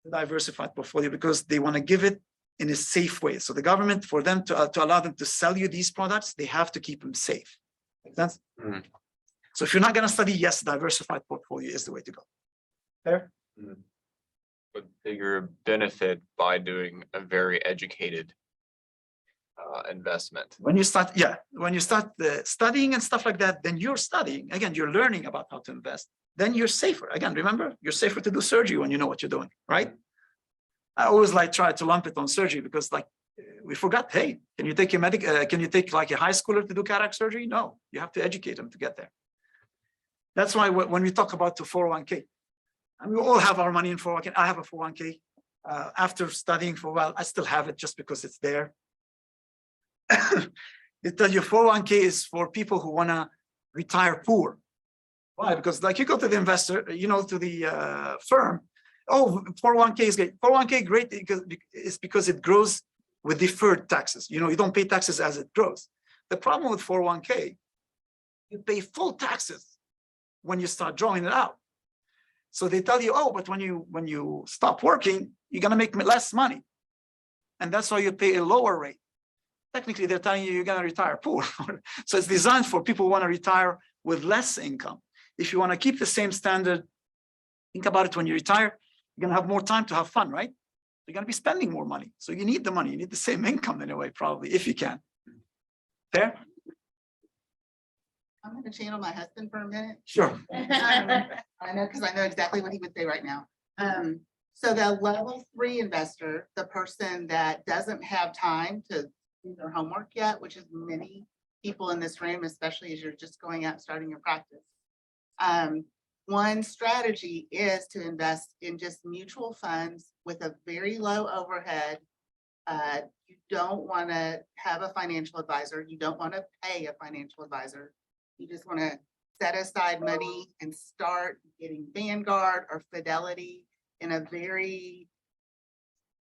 Diversified portfolio, because they want to give it in a safe way. So the government, for them to allow them to sell you these products, they have to keep them safe. Make sense? Mhm. So if you're not going to study, yes, diversified portfolio is the way to go. Fair? But bigger benefit by doing a very educated investment. When you start, yeah, when you start studying and stuff like that, then you're studying. Again, you're learning about how to invest. Then you're safer. Again, remember, you're safer to do surgery when you know what you're doing, right? I always like try to lump it on surgery because like we forgot, hey, can you take can you take like a high schooler to do cataract surgery? No, you have to educate them to get there. That's why when we talk about the 401k, and we all have our money in 401k. I have a 401k. After studying for a while, I still have it just because it's there. They tell you 401k is for people who want to retire poor. Why? Because like you go to the investor, you know, to the firm. Oh, 401k is great. 401k great because it grows with deferred taxes. You know, you don't pay taxes as it grows. The problem with 401k, you pay full taxes when you start drawing it out. So they tell you, oh, but when you stop working, you're gonna make less money, and that's why you pay a lower rate. Technically, they're telling you you're gonna retire poor. So it's designed for people who want to retire with less income. If you want to keep the same standard, think about it. When you retire, you're gonna have more time to have fun, right? You're gonna be spending more money, so you need the money. You need the same income in a way, probably, if you can. Fair? I'm gonna channel my husband for a minute. Sure. I know, because I know exactly what he would say right now. So the level 3 investor, the person that doesn't have time to do their homework yet, which is many people in this room, especially as you're just going out and starting your practice. One strategy is to invest in just mutual funds with a very low overhead. You don't want to have a financial advisor. You don't want to pay a financial advisor. You just want to set aside money and start getting Vanguard or Fidelity in a very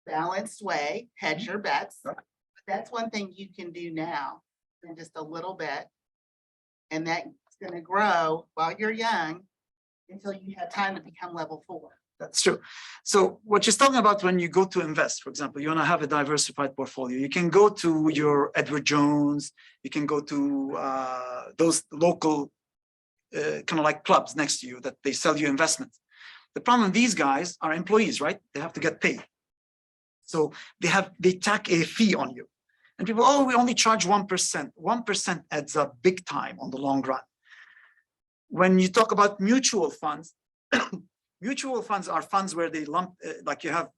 balanced way. Hedge your bets. But that's one thing you can do now in just a little bit. And that's going to grow while you're young until you have time to become level 4. That's true. So what she's talking about when you go to invest, for example, you want to have a diversified portfolio. You can go to your Edward Jones. You can go to those local kind of like clubs next to you that they sell you investments. The problem, these guys are employees, right? They have to get paid. So they tack a fee on you. And people, oh, we only charge 1%. 1% adds up big time on the long run. When you talk about mutual funds, mutual funds are funds where they lump, like you have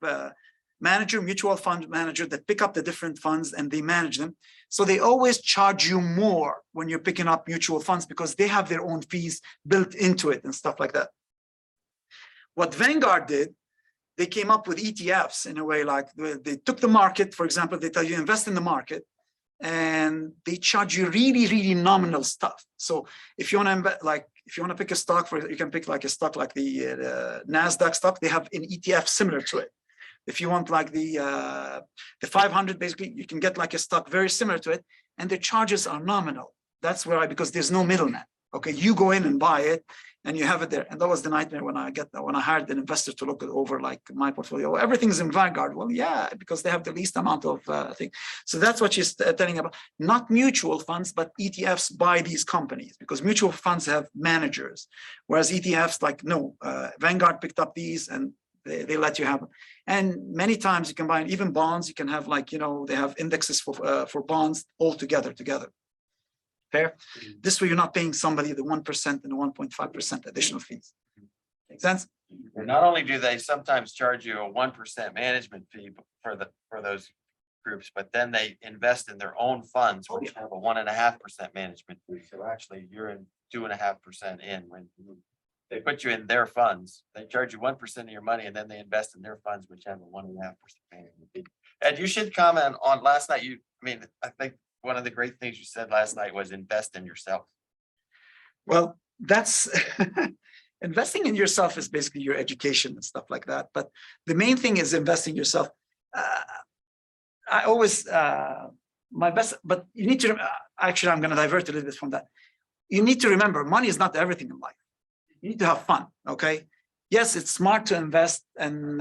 mutual fund manager that pick up the different funds and they manage them. So they always charge you more when you're picking up mutual funds because they have their own fees built into it and stuff like that. What Vanguard did, they came up with ETFs in a way, like they took the market, for example, they tell you invest in the market and they charge you really, really nominal stuff. So if you want to invest, like if you want to pick a stock, you can pick like a stock like the NASDAQ stock, they have an ETF similar to it. If you want like the 500, basically, you can get like a stock very similar to it, and the charges are nominal. That's why, because there's no middleman. Okay, you go in and buy it, and you have it there. And that was the nightmare when I hired an investor to look it over like my portfolio. Everything's in Vanguard. Well, yeah, because they have the least amount of thing. So that's what she's telling about. Not mutual funds, but ETFs by these companies, because mutual funds have managers, whereas ETFs, like, no, Vanguard picked up these and they let you have them. And many times you can buy even bonds. You can have like, they have indexes for bonds all together. Fair. This way, you're not paying somebody the 1% and the 1.5% additional fees. Make sense? And not only do they sometimes charge you a 1% management fee for those groups, but then they invest in their own funds, which have a 1.5% management fee. So actually, you're in 2.5% in when they put you in their funds. They charge you 1% of your money, and then they invest in their funds, which have a 1.5% management fee. And you should comment on last night. I think one of the great things you said last night was invest in yourself. Well, that's investing in yourself is basically your education and stuff like that. But the main thing is investing yourself. I always, my best, but you need to, actually, I'm going to divert a little bit from that. You need to remember, money is not everything in life. You need to have fun, okay? Yes, it's smart to invest and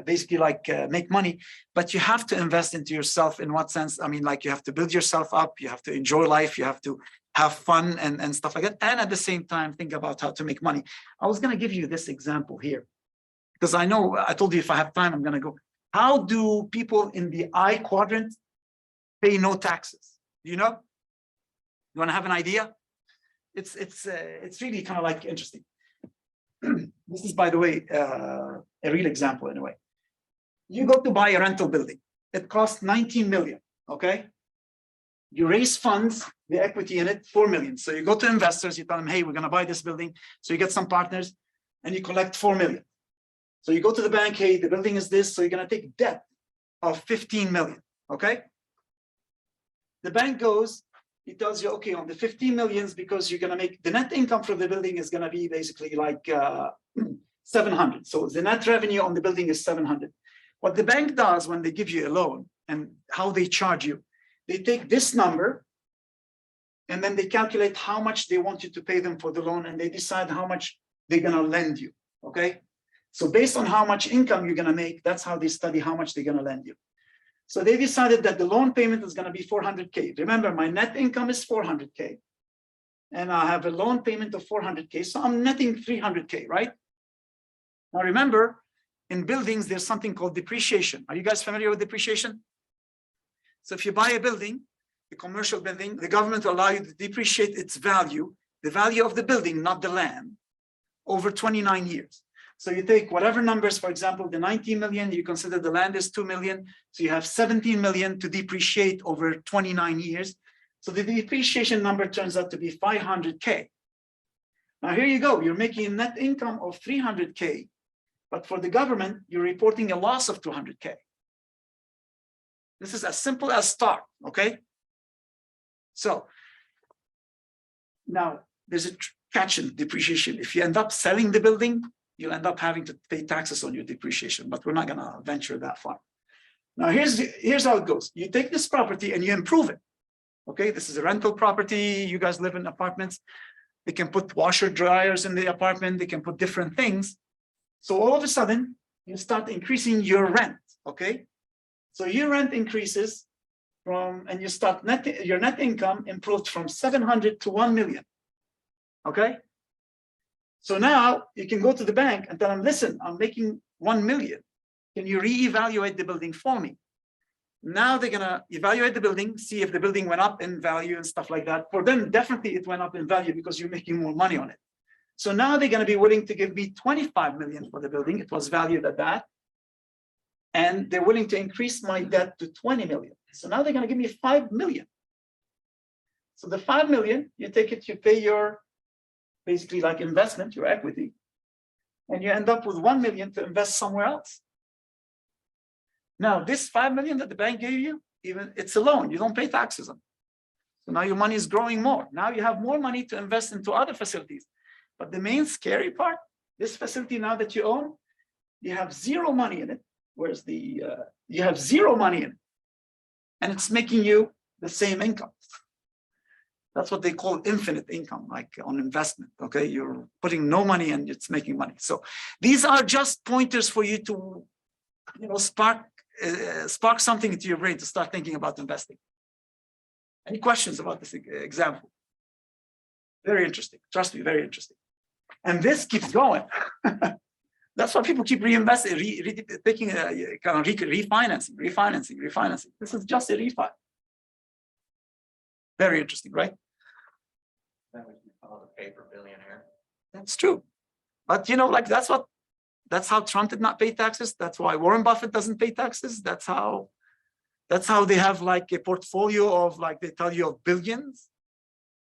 basically like make money, but you have to invest into yourself. In what sense? I mean, like, you have to build yourself up, you have to enjoy life, you have to have fun and stuff like that, and at the same time think about how to make money. I was going to give you this example here because I know I told you if I have time I'm going to go. How do people in the I quadrant pay no taxes? You know? You want to have an idea? It's really kind of like interesting. This is, by the way, a real example anyway. You go to buy a rental building. It costs 19 million, okay? You raise funds, the equity in it, 4 million. So you go to investors, you tell them, hey, we're gonna buy this building. So you get some partners and you collect 4 million. So you go to the bank, hey, the building is this. So you're gonna take debt of 15 million, okay? The bank goes, he tells you, okay, on the 15 millions, because you're gonna make, the net income for the building is gonna be basically like 700. So the net revenue on the building is 700. What the bank does when they give you a loan and how they charge you, they take this number and then they calculate how much they want you to pay them for the loan, and they decide how much they're gonna lend you, okay? So based on how much income you're gonna make, that's how they study how much they're gonna lend you. So they decided that the loan payment is going to be 400K. Remember, my net income is 400K. And I have a loan payment of 400K. So I'm netting 300K, right? Now remember, in buildings, there's something called depreciation. Are you guys familiar with depreciation? So if you buy a building, a commercial building, the government will allow you to depreciate its value, the value of the building, not the land, over 29 years. So you take whatever numbers, for example, the 19 million, you consider the land is 2 million. So you have 17 million to depreciate over 29 years. So the depreciation number turns out to be 500K. Now here you go, you're making a net income of 300K, but for the government, you're reporting a loss of 200K. This is as simple as start, okay? So now there's a catch in depreciation. If you end up selling the building, you'll end up having to pay taxes on your depreciation, but we're not going to venture that far. Now, here's how it goes. You take this property and you improve it. Okay, this is a rental property. You guys live in apartments. They can put washer dryers in the apartment. They can put different things. So all of a sudden, you start increasing your rent. Okay, so your rent increases and you start your net income improved from 700 to 1 million. Okay. So now you can go to the bank and tell them, listen, I'm making 1 million. Can you reevaluate the building for me? Now they're gonna evaluate the building, see if the building went up in value and stuff like that. For them, definitely it went up in value because you're making more money on it. So now they're gonna be willing to give me 25 million for the building. It was valued at that. And they're willing to increase my debt to 20 million. So now they're gonna give me 5 million. So the 5 million, you take it, you pay your basically like investment, your equity, and you end up with 1 million to invest somewhere else. Now, this 5 million that the bank gave you, even it's a loan, you don't pay taxes on it. So now your money is growing more. Now you have more money to invest into other facilities. But the main scary part, this facility now that you own, you have zero money in it. Whereas you have zero money in it. And it's making you the same income. That's what they call infinite income, like on investment, okay? You're putting no money and it's making money. So these are just pointers for you to, spark something into your brain to start thinking about investing. Any questions about this example? Very interesting, trust me, very interesting. And this keeps going. That's why people keep reinvesting, taking kind of refinancing. This is just a refi. Very interesting, right? That would be called a paper billionaire. That's true. But that's how Trump did not pay taxes. That's why Warren Buffett doesn't pay taxes. That's how they have like a portfolio of, like they tell you, of billions,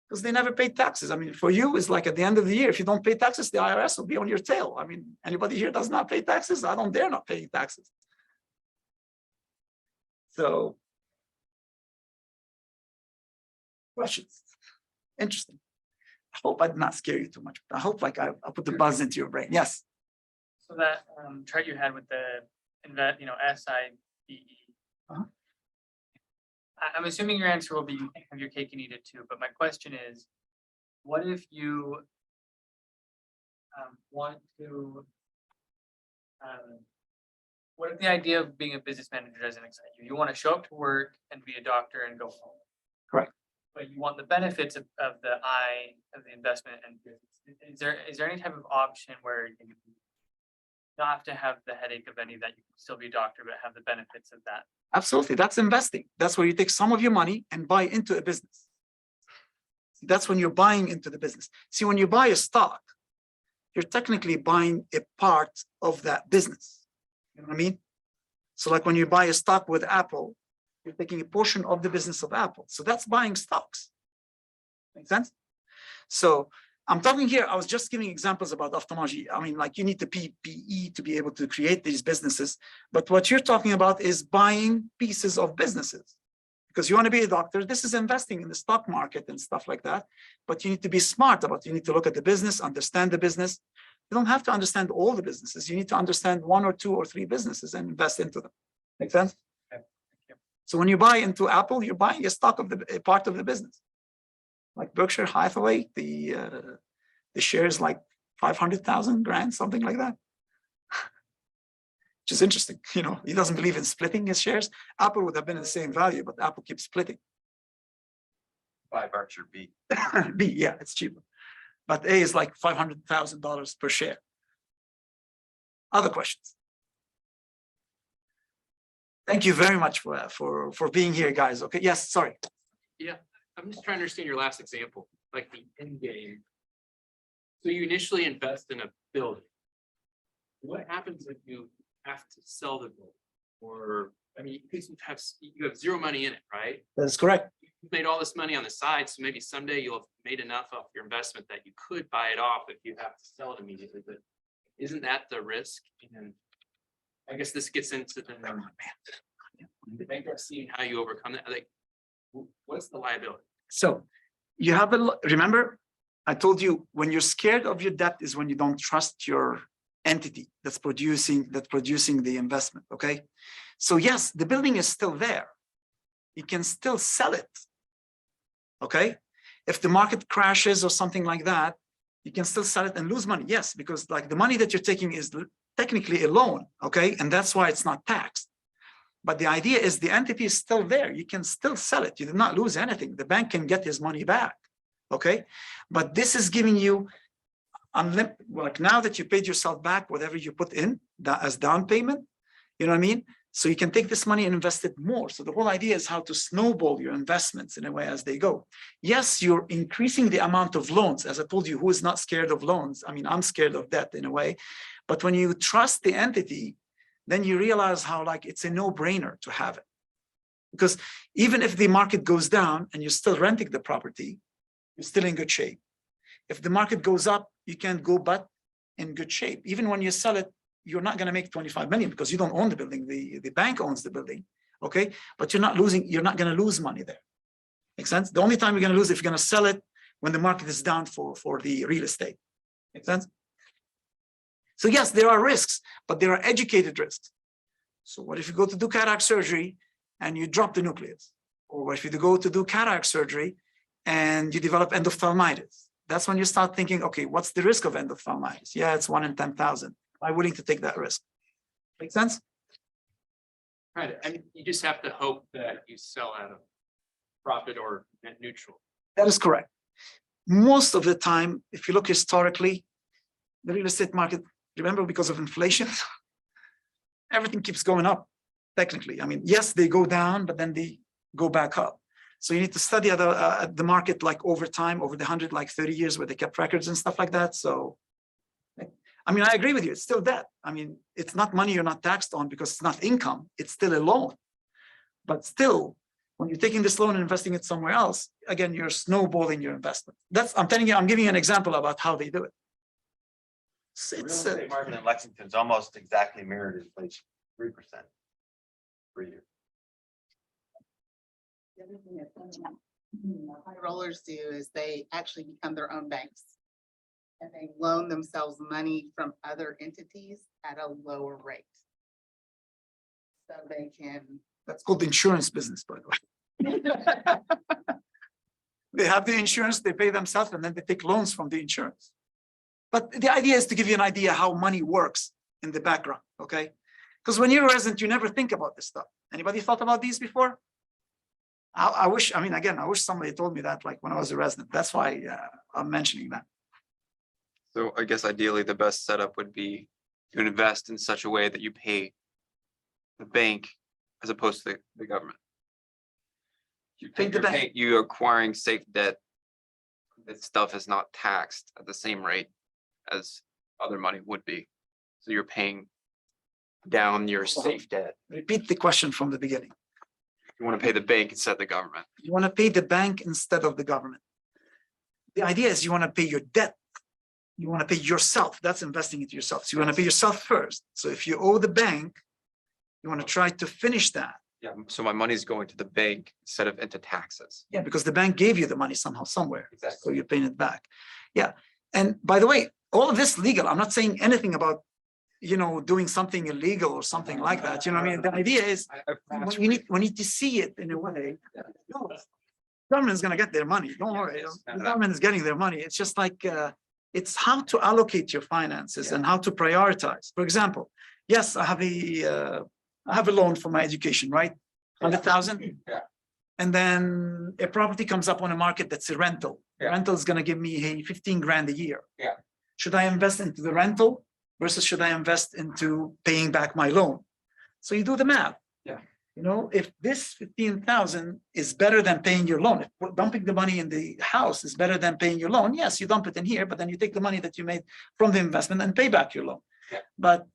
because they never paid taxes. I mean, for you, it's like at the end of the year, if you don't pay taxes, the IRS will be on your tail. I mean, anybody here does not pay taxes? I don't dare not pay taxes. So, questions? Interesting. I hope I did not scare you too much. I hope like I put the buzz into your brain. Yes. So that chart you had with the SIBE. Uh-huh. I'm assuming your answer will be you can't have your cake and eat it too. But my question is, what if you want to? What if the idea of being a business manager doesn't excite you? You want to show up to work and be a doctor and go home. Correct. But you want the benefits of the investment and business. Is there any type of option where you not have to have the headache of any that you can still be a doctor, but have the benefits of that? Absolutely. That's investing. That's where you take some of your money and buy into a business. That's when you're buying into the business. See, when you buy a stock, you're technically buying a part of that business. You know what I mean? So like when you buy a stock with Apple, you're taking a portion of the business of Apple. So that's buying stocks. Make sense? So I'm talking here, I was just giving examples about ophthalmology. I mean, like you need the PPE to be able to create these businesses. But what you're talking about is buying pieces of businesses. Because you want to be a doctor, this is investing in the stock market and stuff like that. But you need to be smart about it. You need to look at the business, understand the business. You don't have to understand all the businesses. You need to understand 1 or 2 or 3 businesses and invest into them. Make sense? Okay. Thank you. So when you buy into Apple, you're buying a stock of a part of the business. Like Berkshire Hathaway, the shares like 500,000 grand, something like that. Which is interesting. He doesn't believe in splitting his shares. Apple would have been in the same value, but Apple keeps splitting. By Berkshire B. B, yeah, it's cheaper. But A is like $500,000 per share. Other questions? Thank you very much for being here, guys. Okay, yes, sorry. Yeah, I'm just trying to understand your last example, like the end game. So you initially invest in a building. What happens if you have to sell the building? Or, I mean, because you have zero money in it, right? That's correct. You've made all this money on the side, so maybe someday you'll have made enough off your investment that you could buy it off if you have to sell it immediately. But isn't that the risk? And I guess this gets into the bankruptcy and how you overcome that. Like, what's the liability? So you have remember, I told you when you're scared of your debt is when you don't trust your entity that's producing the investment. Okay. So yes, the building is still there. You can still sell it. Okay. If the market crashes or something like that, you can still sell it and lose money. Yes, because like the money that you're taking is technically a loan. Okay. And that's why it's not taxed. But the idea is the entity is still there. You can still sell it. You did not lose anything. The bank can get his money back. Okay. But this is giving you unlimited, like now that you paid yourself back, whatever you put in as down payment, you know what I mean? So you can take this money and invest it more. So the whole idea is how to snowball your investments in a way as they go. Yes, you're increasing the amount of loans. As I told you, who is not scared of loans? I mean, I'm scared of debt in a way. But when you trust the entity, then you realize how like it's a no-brainer to have it. Because even if the market goes down and you're still renting the property, you're still in good shape. If the market goes up, you can't go but in good shape. Even when you sell it, you're not going to make 25 million because you don't own the building. The bank owns the building. Okay. But you're not going to lose money there. Make sense? The only time you're going to lose if you're going to sell it when the market is down for the real estate. Make sense? So yes, there are risks, but there are educated risks. So what if you go to do cataract surgery and you drop the nucleus? Or what if you go to do cataract surgery and you develop endophthalmitis. That's when you start thinking, okay, what's the risk of endophthalmitis? Yeah, it's 1 in 10,000. Am I willing to take that risk? Make sense? Right, and you just have to hope that you sell at a profit or net neutral. That is correct. Most of the time, if you look historically, the real estate market, remember, because of inflation, everything keeps going up, technically. I mean, yes, they go down, but then they go back up. So you need to study the market like over time, over the 30 years where they kept records and stuff like that. So, I mean, I agree with you. It's still debt. I mean, it's not money you're not taxed on because it's not income. It's still a loan. But still, when you're taking this loan and investing it somewhere else, again, you're snowballing your investment. I'm telling you, I'm giving you an example about how they do it. The real estate market in Lexington's almost exactly mirrored inflation, 3% per year. The other thing that high rollers do is they actually become their own banks. And they loan themselves money from other entities at a lower rate. So they can. That's called the insurance business, by the way. They have the insurance, they pay themselves, and then they take loans from the insurance. But the idea is to give you an idea how money works in the background, okay? Because when you're a resident, you never think about this stuff. Anybody thought about these before? I wish somebody told me that like when I was a resident. That's why I'm mentioning that. So I guess ideally the best setup would be to invest in such a way that you pay the bank as opposed to the government. You're acquiring safe debt. That stuff is not taxed at the same rate as other money would be. So you're paying down your safe debt. Repeat the question from the beginning. You want to pay the bank instead of the government. You want to pay the bank instead of the government. The idea is you want to pay your debt. You want to pay yourself. That's investing into yourself. So you want to pay yourself first. So if you owe the bank, you want to try to finish that. Yeah, so my money's going to the bank instead of into taxes. Yeah, because the bank gave you the money somehow, somewhere. Exactly. So you're paying it back. Yeah. And by the way, all of this legal. I'm not saying anything about, doing something illegal or something like that. You know what I mean? The idea is we need to see it in a way. Government is going to get their money. Don't worry. The government is getting their money. It's just like, it's how to allocate your finances and how to prioritize. For example, yes, I have a loan for my education, right? 100,000. Yeah. And then a property comes up on a market that's a rental. Yeah. Rental is going to give me 15 grand a year. Yeah. Should I invest into the rental versus should I invest into paying back my loan? So you do the math. Yeah. If this 15,000 is better than paying your loan, if dumping the money in the house is better than paying your loan, yes, you dump it in here, but then you take the money that you made from the investment and pay back your loan. Yeah. But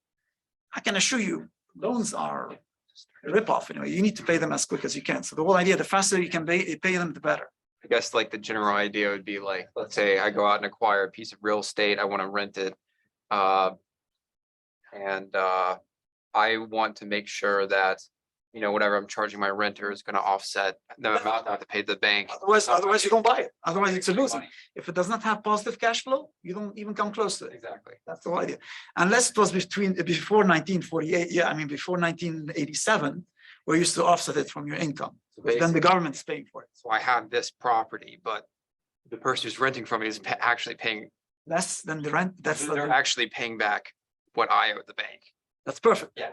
I can assure you, loans are a ripoff. You need to pay them as quick as you can. So the whole idea, the faster you can pay them, the better. I guess like the general idea would be like, let's say I go out and acquire a piece of real estate, I want to rent it. I want to make sure that, whatever I'm charging my renter is going to offset the amount I have to pay the bank. Otherwise you don't buy it. Otherwise it's a loser. If it does not have positive cash flow, you don't even come close to it. Exactly. That's the whole idea. Unless it was before 1948. Yeah, I mean, before 1987, we used to offset it from your income. So Then the government's paying for it. So I have this property, but the person who's renting from me is actually paying, Less than the rent. they're actually paying back what I owe the bank. That's perfect. Yeah.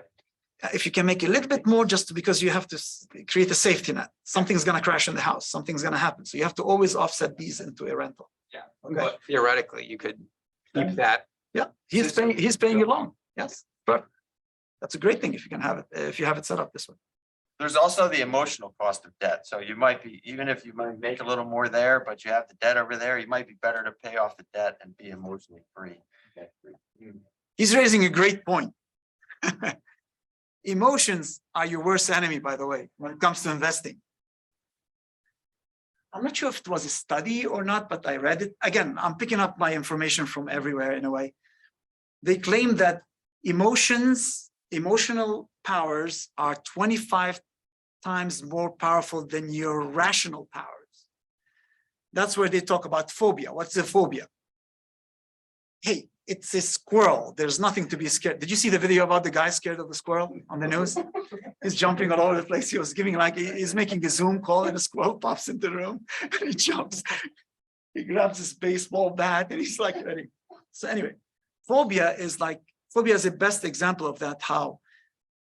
If you can make a little bit more, just because you have to create a safety net, something's going to crash in the house, something's going to happen. So you have to always offset these into a rental. Yeah. Okay. But theoretically, you could keep that. Yeah, he's paying you long. Yes, perfect. That's a great thing if you can have it, if you have it set up this way. There's also the emotional cost of debt. So you might be, even if you might make a little more there, but you have the debt over there, you might be better to pay off the debt and be emotionally free. He's raising a great point. Emotions are your worst enemy, by the way, when it comes to investing. I'm not sure if it was a study or not, but I read it. Again, I'm picking up my information from everywhere in a way. They claim that emotional powers are 25 times more powerful than your rational powers. That's where they talk about phobia. What's a phobia? Hey, it's a squirrel. There's nothing to be scared. Did you see the video about the guy scared of the squirrel on the news? He's jumping all over the place. He was giving like, he's making a Zoom call and a squirrel pops into the room and he jumps. He grabs his baseball bat and he's like ready. So anyway, phobia is the best example of that, how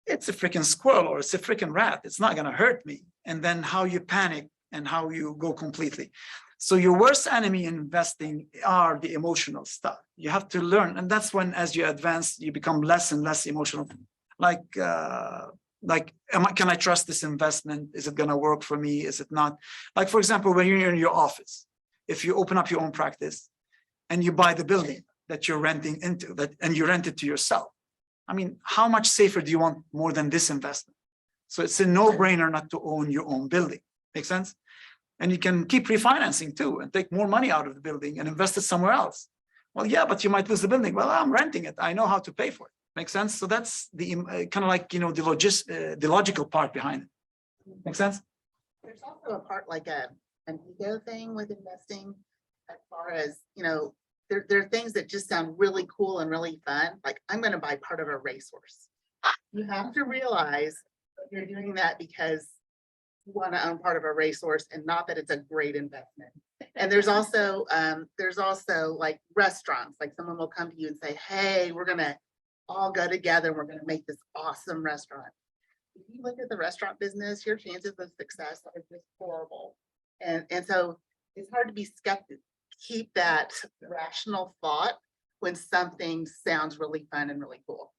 it's a freaking squirrel or it's a freaking rat. It's not going to hurt me. And then how you panic and how you go completely. So your worst enemy in investing are the emotional stuff. You have to learn. And that's when, as you advance, you become less and less emotional. Can I trust this investment? Is it going to work for me? Is it not? Like, for example, when you're in your office, if you open up your own practice and you buy the building that you're renting into and you rent it to yourself. I mean, how much safer do you want more than this investment? So it's a no-brainer not to own your own building. Make sense? And you can keep refinancing too and take more money out of the building and invest it somewhere else. Well, yeah, but you might lose the building. Well, I'm renting it. I know how to pay for it. Make sense? So that's the kind of like, the logical part behind it. Make sense? There's also a part like an ego thing with investing, as far as, there are things that just sound really cool and really fun. Like, I'm going to buy part of a racehorse. You have to realize that you're doing that because you want to own part of a racehorse and not that it's a great investment. And there's also like restaurants, like someone will come to you and say, hey, we're going to all go together. We're going to make this awesome restaurant. If you look at the restaurant business, your chances of success are just horrible. And so it's hard to be skeptical. Keep that rational thought when something sounds really fun and really cool.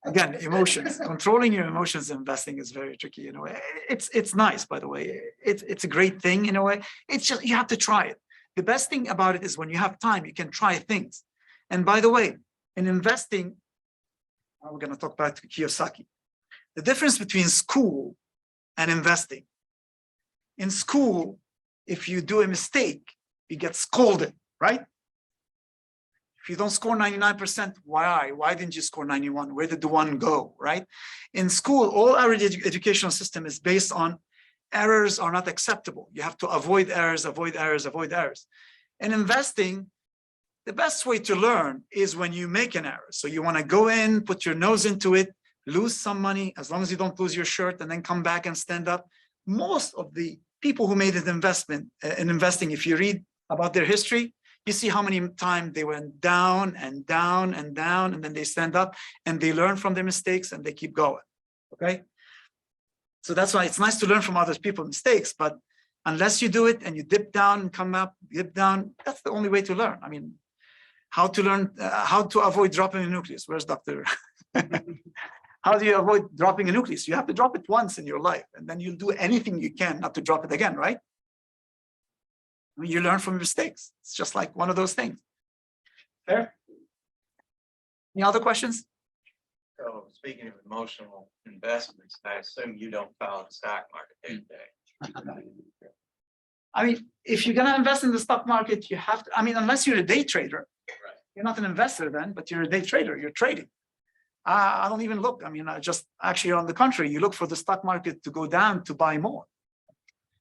Again, emotions, controlling your emotions in investing is very tricky in a way. It's nice, by the way. It's a great thing in a way. It's just, you have to try it. The best thing about it is when you have time, you can try things. And by the way, in investing, we're going to talk about Kiyosaki. The difference between school and investing. In school, if you do a mistake, you get scolded, right? If you don't score 99%, why didn't you score 91? Where did the one go, right? In school, all our educational system is based on errors are not acceptable. You have to avoid errors, avoid errors, avoid errors. In investing, the best way to learn is when you make an error. So you want to go in, put your nose into it, lose some money, as long as you don't lose your shirt, and then come back and stand up. Most of the people who made an investment in investing, if you read about their history, you see how many times they went down and down and down, and then they stand up and they learn from their mistakes and they keep going. Okay. So that's why it's nice to learn from other people's mistakes, but unless you do it and you dip down and come up, dip down, that's the only way to learn. I mean, how to learn, how to avoid dropping a nucleus. Where's Dr. How do you avoid dropping a nucleus? You have to drop it once in your life, and then you'll do anything you can not to drop it again, right? I mean, you learn from mistakes. It's just like one of those things. Fair? Any other questions? So speaking of emotional investments, I assume you don't follow the stock market day to day. I mean, if you're gonna invest in the stock market, you have to, I mean, unless you're a day trader, Right. you're not an investor then, but you're a day trader, you're trading. I don't even look. I mean, I just actually on the contrary, you look for the stock market to go down to buy more.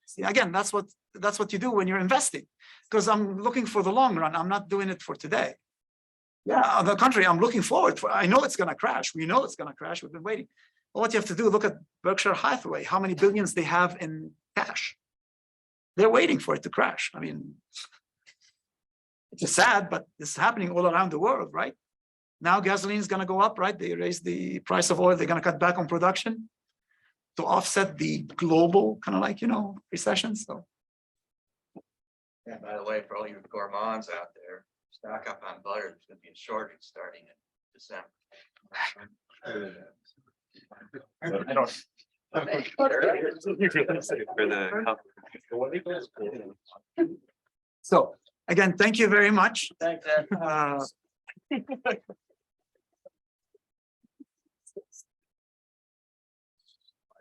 See, again, that's what you do when you're investing, because I'm looking for the long run. I'm not doing it for today. Yeah, on the contrary, I'm looking forward for, I know it's going to crash. We know it's going to crash. We've been waiting. But what you have to do, look at Berkshire Hathaway, how many billions they have in cash. They're waiting for it to crash. I mean, it's just sad, but it's happening all around the world, right? Now gasoline is going to go up, right? They raise the price of oil. They're going to cut back on production to offset the global kind of like, recession. So. Yeah, by the way, for all you gourmands out there, stock up on butter. There's going to be a shortage starting in December. I don't. So again, thank you very much. Thanks, Ed.